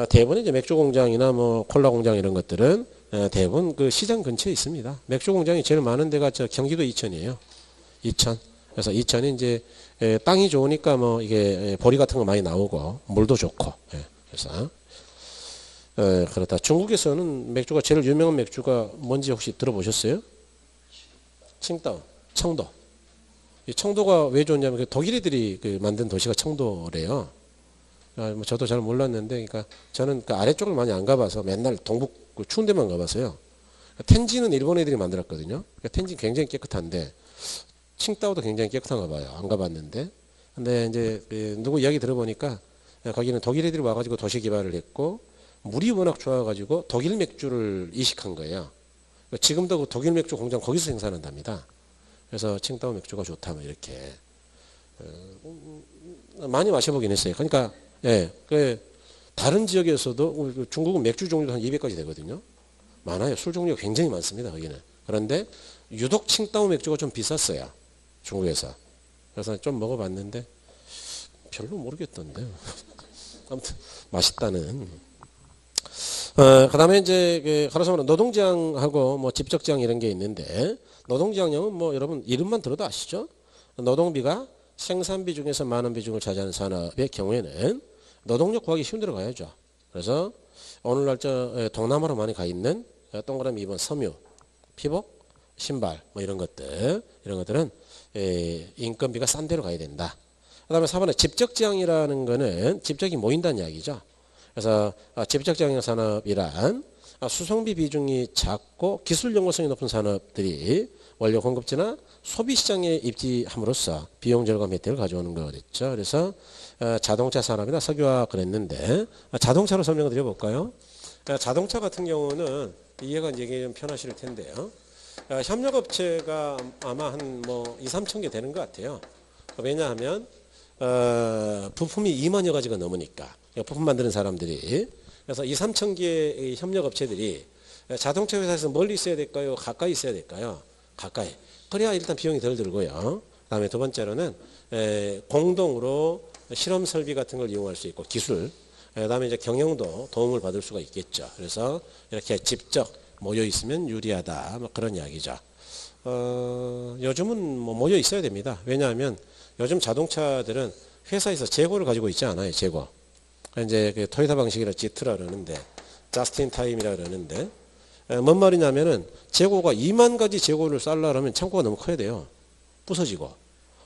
대부분 이제 맥주 공장이나 뭐 콜라 공장 이런 것들은 대부분 그 시장 근처에 있습니다. 맥주 공장이 제일 많은 데가 저 경기도 이천이에요. 이천. 그래서 이천이 이제 땅이 좋으니까 뭐 이게 보리 같은 거 많이 나오고 물도 좋고. 그래서 그렇다. 중국에서는 맥주가 제일 유명한 맥주가 뭔지 혹시 들어보셨어요? 칭다오, 청도. 이 청도가 왜 좋냐면 독일이들이 만든 도시가 청도래요. 뭐 저도 잘 몰랐는데, 그러니까 저는 그 아래쪽을 많이 안 가봐서 맨날 동북 추운 데만 가봤어요. 텐진은 일본 애들이 만들었거든요. 그러니까 텐진 굉장히 깨끗한데 칭다오도 굉장히 깨끗한가 봐요. 안 가봤는데. 근데 이제 누구 이야기 들어보니까 거기는 독일 애들이 와가지고 도시 개발을 했고 물이 워낙 좋아가지고 독일 맥주를 이식한 거예요. 그러니까 지금도 그 독일 맥주 공장 거기서 생산한답니다. 그래서 칭다오 맥주가 좋다 뭐 이렇게 많이 마셔보긴 했어요. 그러니까 다른 지역에서도 중국은 맥주 종류도 한 200가지 되거든요. 많아요. 술 종류가 굉장히 많습니다. 거기는. 그런데 유독 칭다오 맥주가 좀 비쌌어요. 중국에서. 그래서 좀 먹어봤는데 별로 모르겠던데. 아무튼 맛있다는. 그다음에 이제 가로서 말하면 노동지향하고 뭐 집적지향 이런 게 있는데 노동지향령은 뭐 여러분 이름만 들어도 아시죠? 노동비가 생산비 중에서 많은 비중을 차지하는 산업의 경우에는 노동력 구하기 쉬운 데로 가야죠. 그래서 오늘날 저 동남아로 많이 가 있는 동그라미 2번 섬유, 피복, 신발 뭐 이런 것들은 인건비가 싼 데로 가야 된다. 그다음에 4번에 집적지향이라는 거는 집적이 모인다는 이야기죠. 그래서 집적지향 산업이란 수송비 비중이 작고 기술 연구성이 높은 산업들이 원료 공급지나 소비 시장에 입지함으로써 비용 절감 혜택을 가져오는 거겠죠. 그래서 자동차 산업이나 석유화 그랬는데 자동차로 설명을 드려볼까요? 자동차 같은 경우는 이해가 이제 좀 편하실 텐데요. 협력업체가 아마 한 뭐 2, 3천 개 되는 것 같아요. 왜냐하면 부품이 2만여 가지가 넘으니까 부품 만드는 사람들이. 그래서 2, 3천 개의 협력업체들이 자동차 회사에서 멀리 있어야 될까요? 가까이 있어야 될까요? 가까이. 그래야 일단 비용이 덜 들고요. 그 다음에 두 번째로는 공동으로 실험 설비 같은 걸 이용할 수 있고 기술. 그 다음에 이제 경영도 도움을 받을 수가 있겠죠. 그래서 이렇게 직접 모여 있으면 유리하다. 뭐 그런 이야기죠. 요즘은 뭐 모여 있어야 됩니다. 왜냐하면 요즘 자동차들은 회사에서 재고를 가지고 있지 않아요. 재고. 이제 그 토요타 방식이라 지트라 그러는데, 자스틴 타임이라 그러는데, 뭔 말이냐면은 재고가 2만 가지 재고를 쌓으려면 창고가 너무 커야 돼요. 부서지고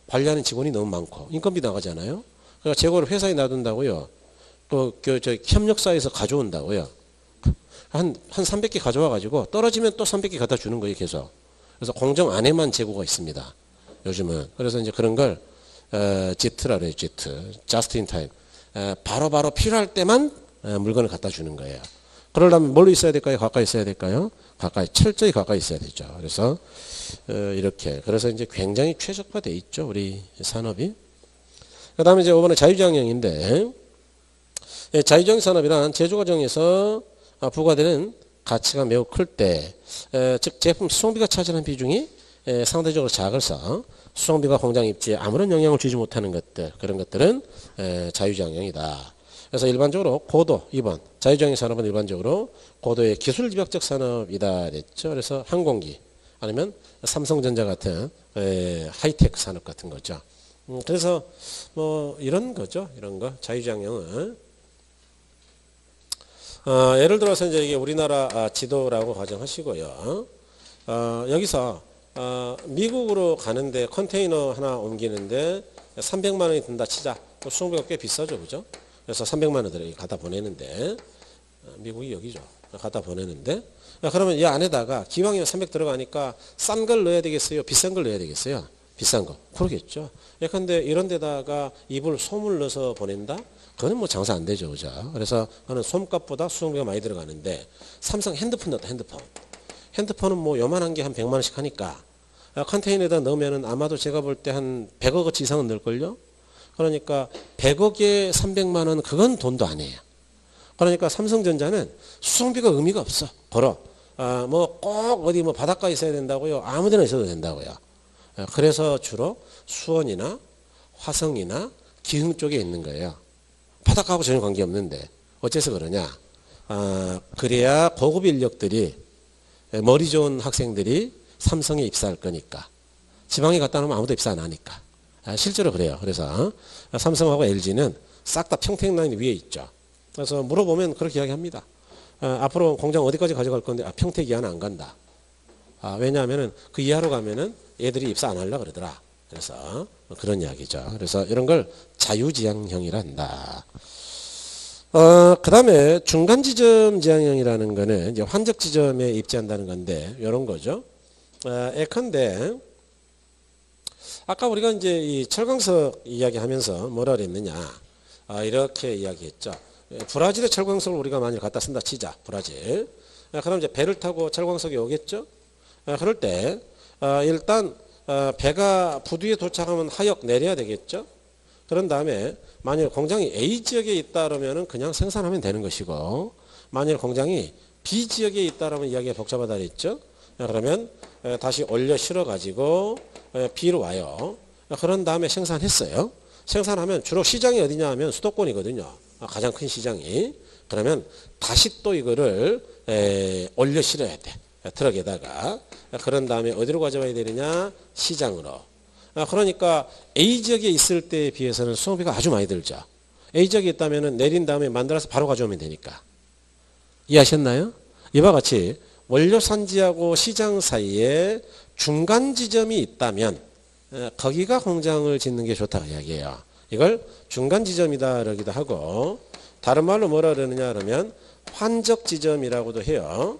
관리하는 직원이 너무 많고 인건비 나가잖아요. 그러니까 재고를 회사에 놔둔다고요. 저 협력사에서 가져온다고요. 한 300개 가져와 가지고 떨어지면 또 300개 갖다 주는 거예요, 계속. 그래서 공정 안에만 재고가 있습니다. 요즘은. 그래서 이제 그런 걸 지트라 그래요, 지트. 자스틴 타임. 바로바로 필요할 때만 물건을 갖다 주는 거예요. 그러려면 뭘로 있어야 될까요? 가까이 있어야 될까요? 가까이, 철저히 가까이 있어야 되죠. 그래서 이렇게. 그래서 이제 굉장히 최적화되어 있죠, 우리 산업이. 그 다음에 이제 이번에 자유장형인데, 자유장형 산업이란 제조 과정에서 부과되는 가치가 매우 클 때, 즉 제품 수송비가 차지하는 비중이 상대적으로 작아서 수송비가 공장 입지에 아무런 영향을 주지 못하는 것들, 그런 것들은 자유장형이다. 그래서 일반적으로 고도 2번 자유장형 산업은 일반적으로 고도의 기술 집약적 산업이다 됐죠. 그래서 항공기 아니면 삼성전자 같은 하이테크 산업 같은 거죠. 그래서 뭐 이런 거죠. 이런 거 자유장형은 예를 들어서 이제 이게 우리나라 지도라고 가정하시고요. 여기서 미국으로 가는데 컨테이너 하나 옮기는데 300만 원이 든다 치자. 수송비가 꽤 비싸죠, 그죠? 그래서 300만 원을 갖다 보내는데 미국이 여기죠. 갖다 보내는데 그러면 이 안에다가 기왕이면 300 들어가니까 싼 걸 넣어야 되겠어요? 비싼 걸 넣어야 되겠어요? 비싼 거. 그러겠죠. 예컨대 이런 데다가 이불 솜을 넣어서 보낸다? 그거는 뭐 장사 안 되죠, 그죠? 그래서 그거는 솜값보다 수송비가 많이 들어가는데 삼성 핸드폰 넣었다, 핸드폰. 핸드폰은 뭐 요만한 게 한 100만 원씩 하니까 컨테이너에다 넣으면은 아마도 제가 볼 때 한 100억어치 이상은 넣을걸요? 그러니까 100억에 300만 원 그건 돈도 아니에요. 그러니까 삼성전자는 수송비가 의미가 없어. 걸어. 뭐 꼭 어디 뭐 바닷가에 있어야 된다고요? 아무 데나 있어도 된다고요. 그래서 주로 수원이나 화성이나 기흥 쪽에 있는 거예요. 바닷가하고 전혀 관계없는데 어째서 그러냐? 그래야 고급 인력들이 머리 좋은 학생들이 삼성에 입사할 거니까. 지방에 갖다 놓으면 아무도 입사 안 하니까. 실제로 그래요. 그래서 삼성하고 LG는 싹 다 평택라인 위에 있죠. 그래서 물어보면 그렇게 이야기합니다. 앞으로 공장 어디까지 가져갈 건데 평택 이하는 안 간다. 왜냐하면은 그 이하로 가면은 얘들이 입사 안 하려고 그러더라. 그래서 그런 이야기죠. 그래서 이런 걸 자유지향형이라 한다. 그 다음에 중간지점 지향형이라는 거는 이제 환적 지점에 입지한다는 건데, 이런 거죠. 예컨대, 아까 우리가 이제 이 철광석 이야기 하면서 뭐라 그랬느냐. 이렇게 이야기했죠. 브라질의 철광석을 우리가 만일 갖다 쓴다 치자. 브라질. 그럼 이제 배를 타고 철광석이 오겠죠. 그럴 때, 일단, 배가 부두에 도착하면 하역 내려야 되겠죠. 그런 다음에 만일 공장이 A 지역에 있다 그러면 그냥 생산하면 되는 것이고, 만일 공장이 B 지역에 있다 그러면 이야기가 복잡하다 그랬죠. 그러면 다시 올려 실어 가지고 B로 와요. 그런 다음에 생산했어요. 생산하면 주로 시장이 어디냐 하면 수도권이거든요. 가장 큰 시장이. 그러면 다시 또 이거를 올려 실어야 돼. 트럭에다가. 그런 다음에 어디로 가져와야 되느냐? 시장으로. 그러니까 A 지역에 있을 때에 비해서는 수송비가 아주 많이 들죠. A 지역에 있다면 내린 다음에 만들어서 바로 가져오면 되니까. 이해하셨나요? 이와 같이 원료 산지하고 시장 사이에 중간 지점이 있다면 거기가 공장을 짓는 게 좋다고 이야기해요. 이걸 중간 지점이다 그러기도 하고, 다른 말로 뭐라 그러느냐 그러면 환적 지점이라고도 해요.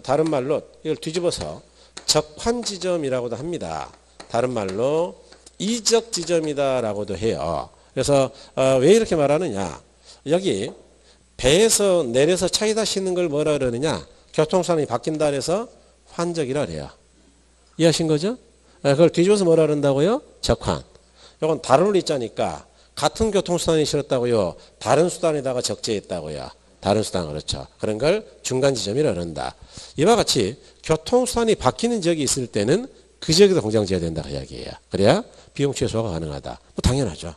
다른 말로 이걸 뒤집어서 적환 지점이라고도 합니다. 다른 말로 이적 지점이다라고도 해요. 그래서 왜 이렇게 말하느냐? 여기 배에서 내려서 차에다 싣는 걸 뭐라 그러느냐? 교통수단이 바뀐다 그래서 환적이라 그래요. 이해하신 거죠? 그걸 뒤집어서 뭐라 그런다고요? 적환. 이건 다른 일자니까 같은 교통수단이 실었다고요. 다른 수단에다가 적재했다고요. 다른 수단 그렇죠. 그런 걸 중간 지점이라 그런다. 이와 같이 교통수단이 바뀌는 지역이 있을 때는 그 지역에도 공장 지어야 된다 그 이야기예요. 그래야 비용 최소화가 가능하다. 뭐 당연하죠.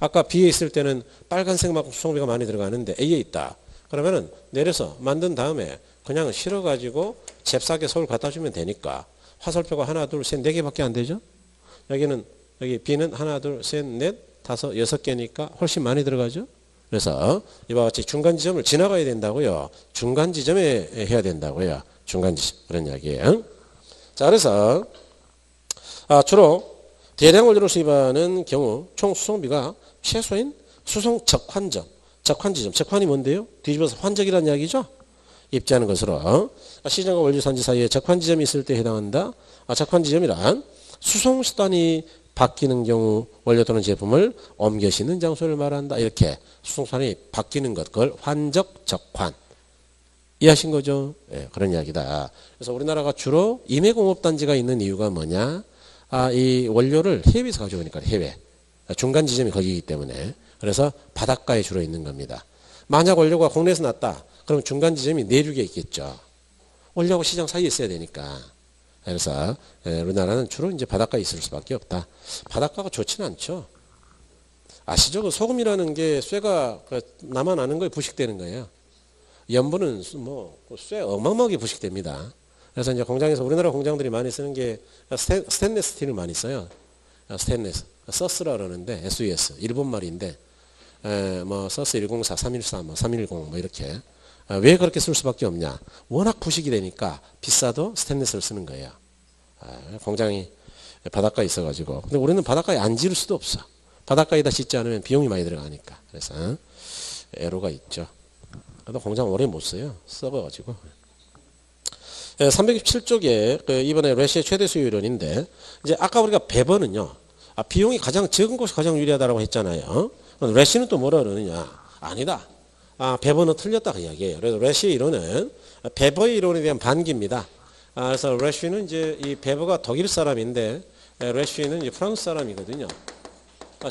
아까 B에 있을 때는 빨간색만큼 수송비가 많이 들어가는데 A에 있다. 그러면은 내려서 만든 다음에 그냥 실어가지고 잽싸게 서울 갖다 주면 되니까 화살표가 하나, 둘, 셋, 네 개밖에 안 되죠. 여기 B는 하나, 둘, 셋, 넷, 다섯, 여섯 개니까 훨씬 많이 들어가죠. 그래서 이와 같이 중간 지점을 지나가야 된다고요. 중간 지점에 해야 된다고요. 중간 지점 그런 이야기예요. 자, 그래서 주로 대량 원료를 수입하는 경우 총 수송비가 최소인 수송 적환점, 적환지점, 적환이 뭔데요? 뒤집어서 환적이라는 이야기죠. 입지하는 것으로 시장과 원료 산지 사이에 적환지점이 있을 때 해당한다. 적환지점이란 수송수단이 바뀌는 경우 원료 또는 제품을 옮겨 싣는 장소를 말한다. 이렇게 수송수단이 바뀌는 것, 그걸 환적, 적환. 이해하신 거죠? 네, 그런 이야기다. 그래서 우리나라가 주로 임해공업단지가 있는 이유가 뭐냐? 이 원료를 해외에서 가져오니까 해외. 중간 지점이 거기이기 때문에. 그래서 바닷가에 주로 있는 겁니다. 만약 원료가 국내에서 났다. 그럼 중간 지점이 내륙에 있겠죠. 원료하고 시장 사이에 있어야 되니까. 그래서 우리나라는 주로 이제 바닷가에 있을 수밖에 없다. 바닷가가 좋지는 않죠. 아시죠? 그 소금이라는 게 쇠가 나만 아는 거에 부식되는 거예요. 염분은 쇠 어마어마하게 부식됩니다. 그래서 이제 공장에서 우리나라 공장들이 많이 쓰는 게 스테인리스 스틸을 많이 써요. 스테인리스. 서스라 그러는데 SES 일본 말인데 서스 104, 314, 310 이렇게. 왜 그렇게 쓸 수밖에 없냐? 워낙 부식이 되니까 비싸도 스테인리스를 쓰는 거예요. 공장이 바닷가에 있어가지고. 근데 우리는 바닷가에 안 지을 수도 없어. 바닷가에다 짓지 않으면 비용이 많이 들어가니까. 그래서 애로가 있죠. 그래도 공장 오래 못 써요. 썩어가지고. 327쪽에 이번에 러시아 최대 수요율인데 이제 아까 우리가 배번은요. 비용이 가장 적은 곳이 가장 유리하다고 했잖아요. 러시아는 또 뭐라 그러느냐? 아니다. 배번은 틀렸다 그 이야기예요. 그래서 러시아 이론은 배버의 이론에 대한 반기입니다. 그래서 러시아는 이제 이 배버가 독일 사람인데 러시아는 이제 프랑스 사람이거든요.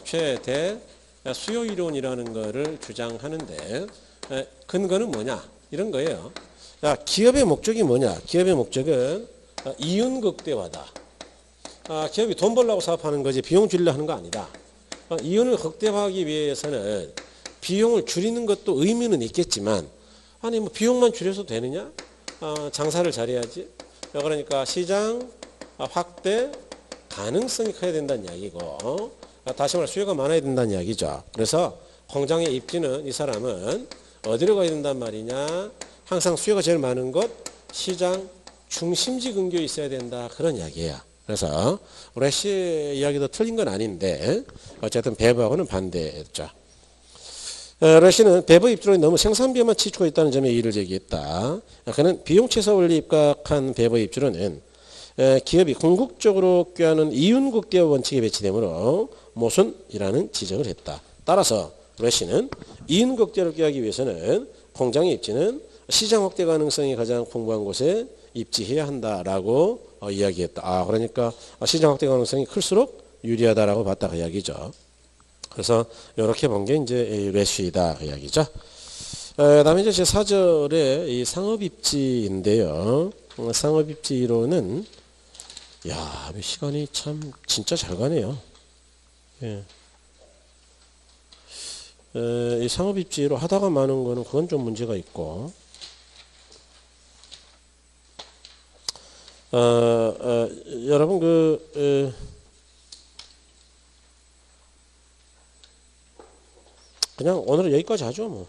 최대 수요 이론이라는 거를 주장하는데 근거는 뭐냐? 이런 거예요. 자, 기업의 목적이 뭐냐? 기업의 목적은 이윤 극대화다. 기업이 돈 벌려고 사업하는 거지 비용 줄이려 하는 거 아니다. 이윤을 극대화하기 위해서는 비용을 줄이는 것도 의미는 있겠지만 아니 뭐 비용만 줄여서 되느냐? 장사를 잘해야지. 그러니까 시장 확대 가능성이 커야 된다는 이야기고 다시 말해 수요가 많아야 된다는 이야기죠. 그래서 공장의 입지는 이 사람은 어디로 가야 된단 말이냐? 항상 수요가 제일 많은 곳 시장 중심지 근교에 있어야 된다. 그런 이야기예요. 그래서 러시아 이야기도 틀린 건 아닌데 어쨌든 배부하고는 반대했죠. 러시아는 배부 입주로 너무 생산비에만 치우치고 있다는 점에 이의를 제기했다. 그는 비용 최소 원리 입각한 배부 입주로는 기업이 궁극적으로 꾀하는 이윤 극대화 원칙에 배치되므로 모순이라는 지적을 했다. 따라서 러시아는 이윤 극대화를 꾀하기 위해서는 공장의 입지는 시장 확대 가능성이 가장 풍부한 곳에 입지해야 한다라고 이야기했다. 그러니까 시장 확대 가능성이 클수록 유리하다라고 봤다 그 이야기죠. 그래서 이렇게 본 게 이제 러시아다 그 이야기죠. 그다음에 이제 제 4절에 이 상업 입지인데요. 상업 입지 이론은 시간이 참 진짜 잘 가네요. 예. 이 상업 입지로 하다가 많은 거는 그건 좀 문제가 있고. 여러분 그냥 오늘은 여기까지 하죠 뭐.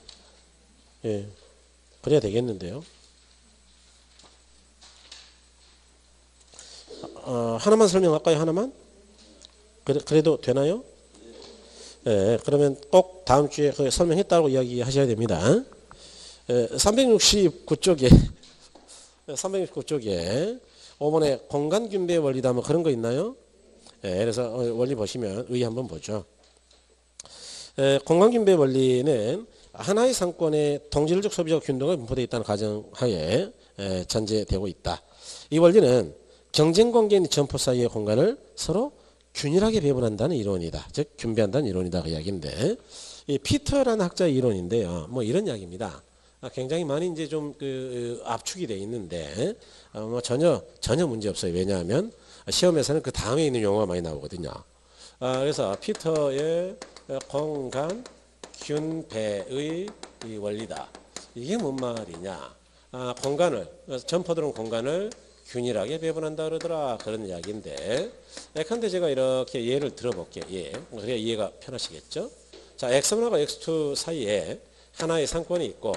예, 그래야 되겠는데요. 하나만 설명할까요? 하나만? 그래도 되나요? 예, 그러면 꼭 다음 주에 설명했다고 이야기하셔야 됩니다. 369쪽에 369쪽에 5번에 공간균배의 원리다 뭐 그런 거 있나요? 그래서 원리 보시면 의 한번 보죠. 공간균배 원리는 하나의 상권에 동질적 소비적 균등이 분포되어 있다는 가정하에 전제되고 있다. 이 원리는 경쟁관계인 점포 사이의 공간을 서로 균일하게 배분한다는 이론이다. 즉 균배한다는 이론이다 그 이야기인데, 이 피터라는 학자의 이론인데요. 뭐 이런 이야기입니다. 굉장히 많이 이제 좀 압축이 돼 있는데 뭐 전혀 문제 없어요. 왜냐하면 시험에서는 그 다음에 있는 용어가 많이 나오거든요. 그래서 피터의 공간 균배의 이 원리다. 이게 뭔 말이냐? 공간을 점포들은 공간을 균일하게 배분한다 그러더라 그런 이야기인데, 근데 제가 이렇게 예를 들어볼게요. 예, 그래야 이해가 편하시겠죠? 자, x1하고 x2 사이에 하나의 상권이 있고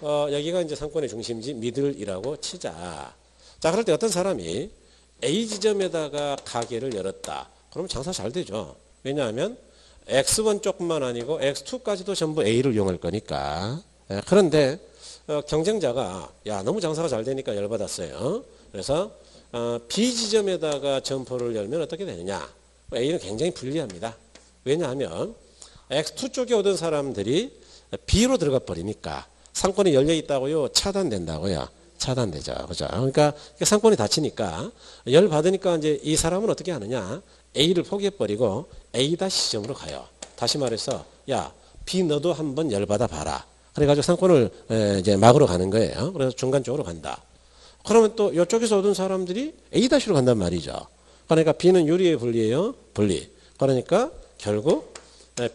여기가 이제 상권의 중심지 미들이라고 치자. 자, 그럴 때 어떤 사람이 A 지점에다가 가게를 열었다. 그럼 장사 잘 되죠. 왜냐하면 X1 쪽뿐만 아니고 X2까지도 전부 A를 이용할 거니까. 그런데 경쟁자가 야 너무 장사가 잘 되니까 열받았어요. 그래서 B 지점에다가 점포를 열면 어떻게 되느냐. A는 굉장히 불리합니다. 왜냐하면 X2 쪽에 오던 사람들이 B로 들어가 버리니까 상권이 열려 있다고요? 차단된다고요? 차단되죠. 그죠? 그러니까 상권이 닫히니까 열 받으니까 이제 이 사람은 어떻게 하느냐? A를 포기해버리고 A 지점으로 가요. 다시 말해서 야 B 너도 한번 열 받아 봐라. 그래가지고 상권을 이제 막으러 가는 거예요. 그래서 중간 쪽으로 간다. 그러면 또 이쪽에서 오던 사람들이 A-로 간단 말이죠. 그러니까 B는 유리의 분리예요. 분리. 그러니까 결국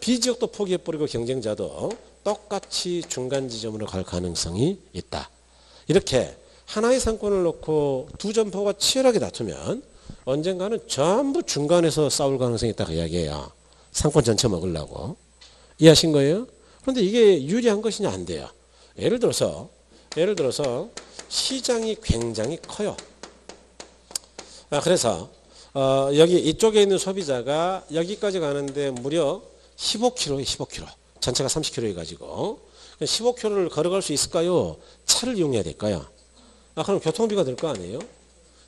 B 지역도 포기해버리고 경쟁자도 똑같이 중간 지점으로 갈 가능성이 있다. 이렇게 하나의 상권을 놓고 두 점포가 치열하게 다투면 언젠가는 전부 중간에서 싸울 가능성이 있다 그 이야기예요. 상권 전체 먹으려고. 이해하신 거예요? 그런데 이게 유리한 것이냐 안 돼요. 예를 들어서 시장이 굉장히 커요. 그래서 여기 이쪽에 있는 소비자가 여기까지 가는데 무려 15km에 15km. 전체가 30km 해가지고 15km를 걸어갈 수 있을까요? 차를 이용해야 될까요? 그럼 교통비가 들 거 아니에요?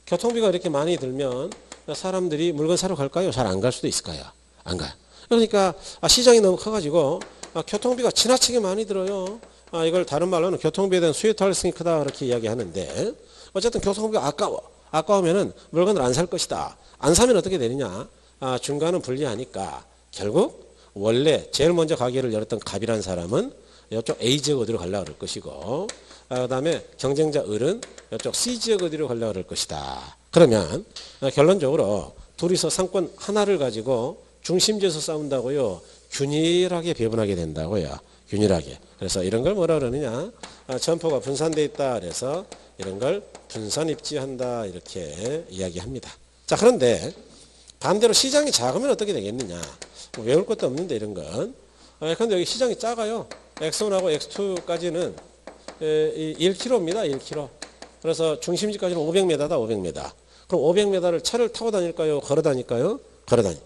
교통비가 이렇게 많이 들면 사람들이 물건 사러 갈까요? 잘 안 갈 수도 있을까요? 안 가요. 그러니까 시장이 너무 커가지고 교통비가 지나치게 많이 들어요. 이걸 다른 말로는 교통비에 대한 수요 탄력성이 크다 그렇게 이야기하는데, 어쨌든 교통비가 아까우면은 물건을 안 살 것이다. 안 사면 어떻게 되느냐? 중간은 불리하니까 결국 원래 제일 먼저 가게를 열었던 갑이라는 사람은 이쪽 A 지역 어디로 가려고 그럴 것이고, 그 다음에 경쟁자 을은 이쪽 C 지역 어디로 가려고 그럴 것이다. 그러면 결론적으로 둘이서 상권 하나를 가지고 중심지에서 싸운다고요? 균일하게 배분하게 된다고요. 균일하게. 그래서 이런 걸 뭐라 그러느냐? 점포가 분산되어 있다. 그래서 이런 걸 분산 입지한다. 이렇게 이야기합니다. 자, 그런데 반대로 시장이 작으면 어떻게 되겠느냐? 뭐 외울 것도 없는데 이런 건. 그런데 여기 시장이 작아요. X1하고 X2까지는 1km입니다. 1km. 그래서 중심지까지는 500m다. 500m. 그럼 500m를 차를 타고 다닐까요? 걸어 다닐까요? 걸어 다니.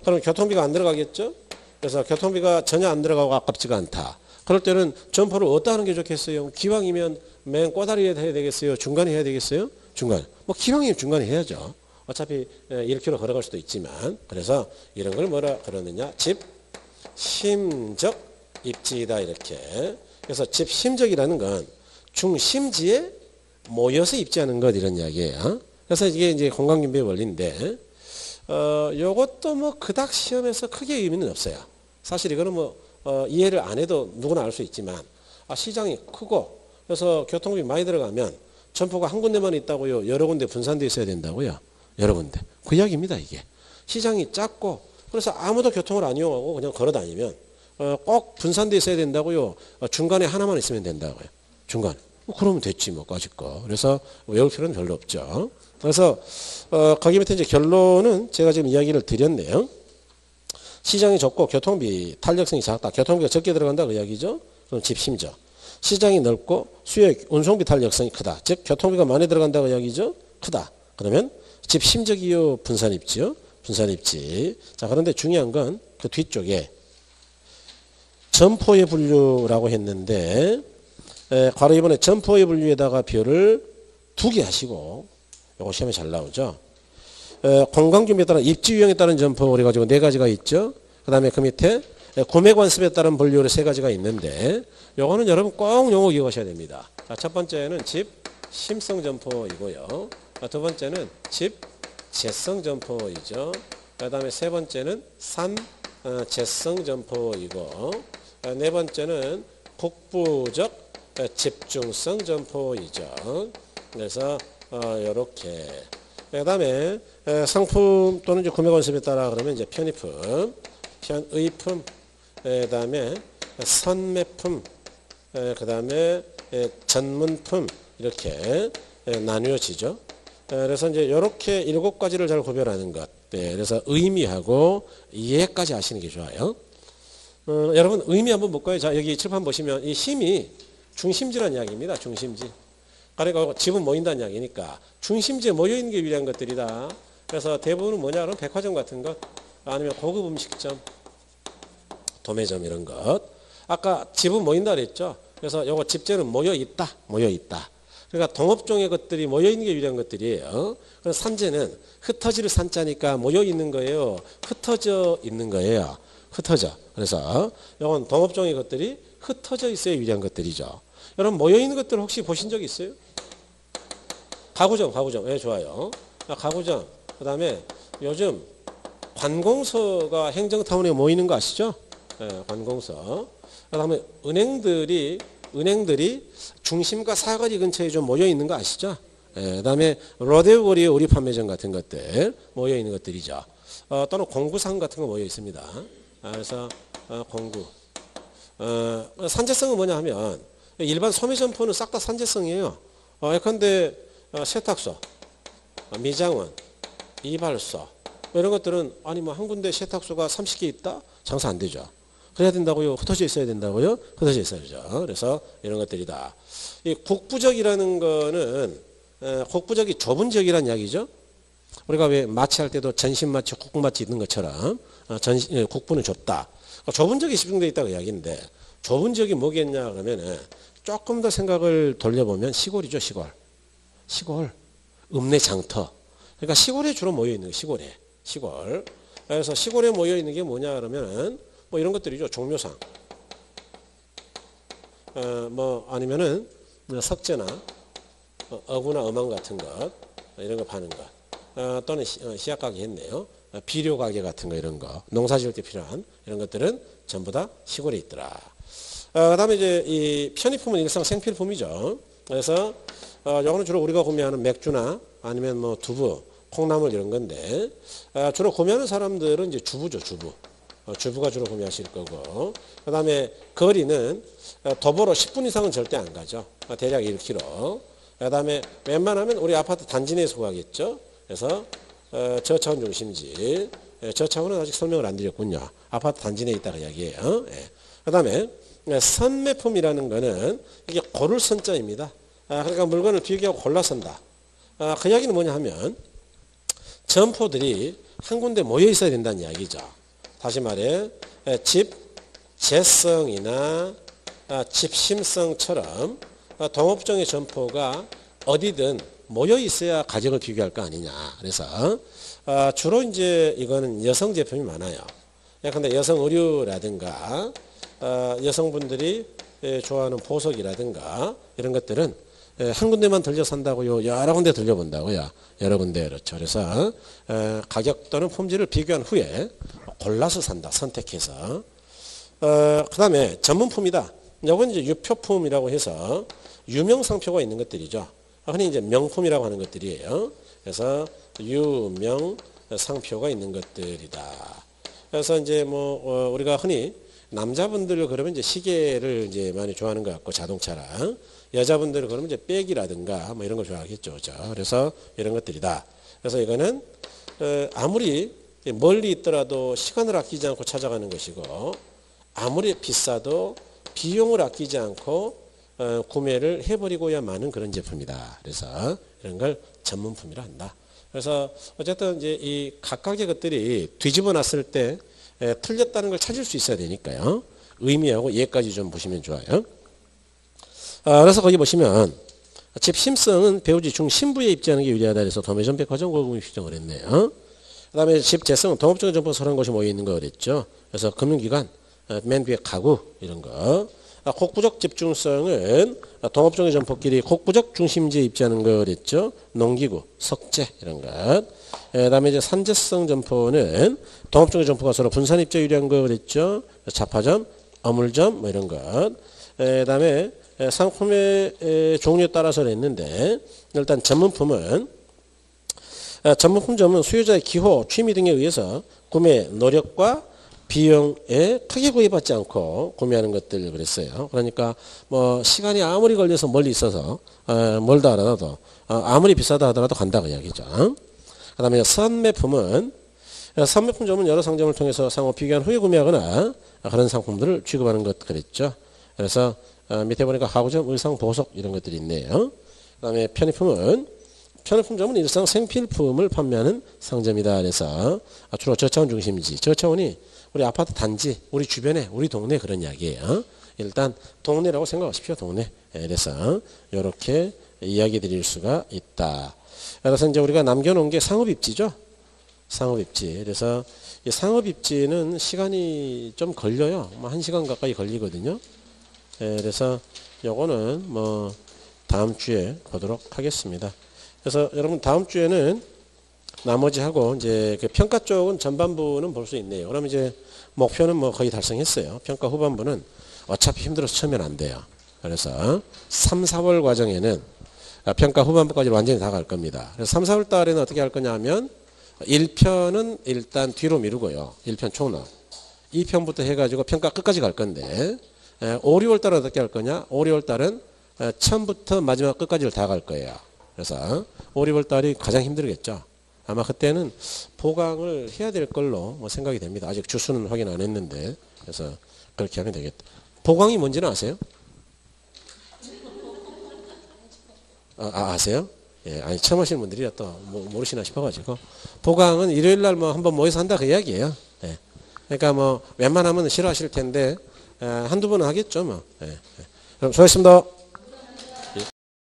그럼 교통비가 안 들어가겠죠? 그래서 교통비가 전혀 안 들어가고 아깝지가 않다. 그럴 때는 점포를 어디다 하는 게 좋겠어요? 기왕이면 맨 꼬다리에 해야 되겠어요? 중간에 해야 되겠어요? 중간. 뭐 기왕이면 중간에 해야죠. 어차피 1km 걸어갈 수도 있지만. 그래서 이런 걸 뭐라 그러느냐? 집심적 입지이다 이렇게. 그래서 집심적이라는 건 중심지에 모여서 입지하는 것 이런 이야기예요. 그래서 이게 이제 공간균배 원리인데, 요것도 뭐 그닥 시험에서 크게 의미는 없어요. 사실 이거는 뭐 이해를 안 해도 누구나 알 수 있지만, 시장이 크고 그래서 교통비 많이 들어가면 점포가 한 군데만 있다고요? 여러 군데 분산되어 있어야 된다고요? 여러 군데. 그 이야기입니다 이게. 시장이 작고 그래서 아무도 교통을 안 이용하고 그냥 걸어 다니면 꼭 분산되어 있어야 된다고요? 중간에 하나만 있으면 된다고요? 중간. 그러면 됐지 뭐 까짓거. 그래서 외울 필요는 별로 없죠. 그래서 거기 밑에 이제 결론은 제가 지금 이야기를 드렸네요. 시장이 좁고 교통비 탄력성이 작다. 교통비가 적게 들어간다 그 이야기죠. 그럼 집심적. 시장이 넓고 수요 운송비 탄력성이 크다. 즉 교통비가 많이 들어간다 그 이야기죠. 크다. 그러면 집심적이요 분산입지요. 분산입지. 자, 그런데 중요한 건 그 뒤쪽에 점포의 분류라고 했는데, 괄호 2번에 점포의 분류에다가 별을 2개 하시고 요거 시험에 잘 나오죠. 공간규모에 따른 입지 유형에 따른 점포 우리 가지고 4가지가 있죠. 그 다음에 그 밑에 구매 관습에 따른 분류로 3가지가 있는데 요거는 여러분 꼭 용어 기억하셔야 됩니다. 자, 첫 번째는 집 심성 점포이고요. 두 번째는 집 재성 점포이죠. 그 다음에 세 번째는 산 재성 점포이고 네 번째는 국부적 집중성 점포이죠. 그래서 이렇게 그 다음에 상품 또는 이제 구매 관습에 따라 그러면 이제 편의품, 편의품, 그 다음에 선매품, 그 다음에 전문품 이렇게 나뉘어지죠. 그래서 이제 이렇게 7가지를 잘 구별하는 것. 그래서 의미하고 이해까지 하시는 게 좋아요. 여러분 의미 한번 볼까요? 자, 여기 칠판 보시면 이 힘이 중심지란 이야기입니다. 중심지. 그러니까 집은 모인다는 이야기니까 중심지에 모여있는 게 유리한 것들이다. 그래서 대부분은 뭐냐 그러면 백화점 같은 것 아니면 고급 음식점, 도매점 이런 것. 아까 집은 모인다 그랬죠. 그래서 요거 집재는 모여있다. 모여있다. 그러니까 동업종의 것들이 모여있는 게 유리한 것들이에요. 그래서 산재는 흩어질 산자니까 모여있는 거예요. 흩어져 있는 거예요. 흩어져. 그래서 이건 동업종의 것들이 흩어져 있어야 유리한 것들이죠. 여러분 모여있는 것들 혹시 보신 적 있어요? 가구점, 가구점. 예, 좋아요. 가구점. 그 다음에 요즘 관공서가 행정타운에 모이는 거 아시죠? 예, 관공서. 그 다음에 은행들이 중심가 사거리 근처에 좀 모여있는 거 아시죠? 예, 그 다음에 로데오 거리에 우리 판매점 같은 것들 모여있는 것들이죠. 또는 공구상 같은 거 모여있습니다. 그래서 공구. 산재성은 뭐냐 하면 일반 소매점포는 싹 다 산재성이에요. 예컨대 세탁소, 미장원, 이발소 이런 것들은 아니 뭐 한 군데 세탁소가 30개 있다? 장사 안 되죠. 그래야 된다고요? 흩어져 있어야 된다고요? 흩어져 있어야죠. 그래서 이런 것들이다. 이 국부적이라는 거는 국부적이 좁은 지역이라는 이야기죠. 우리가 왜 마취할 때도 전신마취, 국부마취 있는 것처럼 국부는 좁다. 좁은 지역이 집중되어 있다고 이야기인데 좁은 지역이 뭐겠냐 그러면은 조금 더 생각을 돌려보면 시골이죠. 시골. 시골. 읍내 장터. 그러니까 시골에 주로 모여있는 거예요. 시골에. 시골. 그래서 시골에 모여있는 게 뭐냐 그러면은 뭐 이런 것들이죠. 종묘상. 뭐 아니면은 석재나 어구나 어망 같은 것 이런 거 파는 것. 또는 시약 가게 했네요. 비료 가게 같은 거 이런 거. 농사 지을 때 필요한 이런 것들은 전부 다 시골에 있더라. 그다음에 이제 이 편의품은 일상 생필품이죠. 그래서 요거는 주로 우리가 구매하는 맥주나 아니면 뭐 두부, 콩나물 이런 건데 주로 구매하는 사람들은 이제 주부죠. 주부. 주부가 주로 구매하실 거고 그다음에 거리는 도보로 10분 이상은 절대 안 가죠. 대략 1km. 그다음에 웬만하면 우리 아파트 단지 내에서 구하겠죠. 그래서 저차원 중심지. 저차원은 아직 설명을 안 드렸군요. 아파트 단지 내에 있다고 이야기해요. 그다음에 선매품이라는 거는 이게 고를 선자입니다. 그러니까 물건을 비교하고 골라 선다. 그 이야기는 뭐냐 하면 점포들이 한 군데 모여 있어야 된다는 이야기죠. 다시 말해 집 재성이나 집심성처럼 동업종의 점포가 어디든 모여 있어야 가격을 비교할 거 아니냐. 그래서 주로 이제 이거는 여성 제품이 많아요. 근데 여성 의류라든가 여성분들이 좋아하는 보석이라든가 이런 것들은 한 군데만 들려 산다고요? 여러 군데 들려본다고요? 여러 군데 그렇죠. 그래서 가격 또는 품질을 비교한 후에 골라서 산다. 선택해서. 그 다음에 전문품이다. 이건 이제 유표품이라고 해서 유명상표가 있는 것들이죠. 흔히 이제 명품이라고 하는 것들이에요. 그래서 유명상표가 있는 것들이다. 그래서 이제 뭐 우리가 흔히 남자분들 그러면 이제 시계를 이제 많이 좋아하는 것 같고 자동차랑 여자분들은 그러면 이제 백이라든가 뭐 이런 걸 좋아하겠죠. 그죠? 그래서 이런 것들이다. 그래서 이거는 아무리 멀리 있더라도 시간을 아끼지 않고 찾아가는 것이고 아무리 비싸도 비용을 아끼지 않고 구매를 해버리고야 마는 그런 제품이다. 그래서 이런 걸 전문품이라 한다. 그래서 어쨌든 이제 이 각각의 것들이 뒤집어 놨을 때 틀렸다는 걸 찾을 수 있어야 되니까요. 의미하고 예까지 좀 보시면 좋아요. 그래서 거기 보시면 집 심성은 배우지 중심부에 입지하는 게 유리하다 해서 도매점 백화점 고금리 규정을 했네요. 그 다음에 집 재성은 동업적인 점포가 서른 곳이 모여 있는 거 그랬죠. 그래서 금융기관, 맨 뒤에 가구 이런 거. 곡부적 집중성은 동업종의 점포끼리 곡부적 중심지에 입지하는 거 그랬죠. 농기구, 석재 이런 것. 그다음에 이제 산재성 점포는 동업종의 점포가 서로 분산 입지에 유리한 거 그랬죠. 잡화점, 어물점 뭐 이런 것. 그다음에 상품의 종류에 따라서 했는데 일단 전문품은 전문품점은 수요자의 기호, 취미 등에 의해서 구매 노력과 비용에 크게 구애받지 않고 구매하는 것들 그랬어요. 그러니까 뭐 시간이 아무리 걸려서 멀리 있어서 멀다 하더라도 아무리 비싸다 하더라도 간다 그 이야기죠. 그 다음에 선매품은 선매품점은 여러 상점을 통해서 상호 비교한 후에 구매하거나 그런 상품들을 취급하는 것 그랬죠. 그래서 밑에 보니까 가구점, 의상, 보석 이런 것들이 있네요. 그 다음에 편의품점은 일상 생필품을 판매하는 상점이다. 그래서 주로 저차원 중심이지. 저차원이 우리 아파트 단지, 우리 주변에, 우리 동네 그런 이야기예요. 일단 동네라고 생각하십시오. 동네. 그래서 이렇게 이야기 드릴 수가 있다. 그래서 이제 우리가 남겨놓은 게 상업입지죠. 상업입지. 그래서 이 상업입지는 시간이 좀 걸려요. 뭐 1시간 가까이 걸리거든요. 그래서 요거는 뭐 다음 주에 보도록 하겠습니다. 그래서 여러분 다음 주에는 나머지 하고 이제 그 평가 쪽은 전반부는 볼 수 있네요. 그러면 이제 목표는 뭐 거의 달성했어요. 평가 후반부는 어차피 힘들어서 처음엔 안 돼요. 그래서 3, 4월 과정에는 평가 후반부까지 완전히 다 갈 겁니다. 그래서 3, 4월 달에는 어떻게 할 거냐 하면 1편은 일단 뒤로 미루고요. 1편 총론. 2편부터 해가지고 평가 끝까지 갈 건데 5, 6월 달은 어떻게 할 거냐? 5, 6월 달은 처음부터 마지막 끝까지를 다 갈 거예요. 그래서 5, 6월 달이 가장 힘들겠죠. 아마 그때는 보강을 해야 될 걸로 뭐 생각이 됩니다. 아직 주수는 확인 안 했는데 그래서 그렇게 하면 되겠다. 보강이 뭔지는 아세요? 아세요? 예, 아니 처음 하시는 분들이 또 모르시나 싶어가지고 보강은 일요일 날 뭐 한번 모여서 한다 그 이야기예요. 예. 그러니까 뭐 웬만하면 싫어하실 텐데 한두 번은 하겠죠 뭐. 예. 그럼 수고하셨습니다.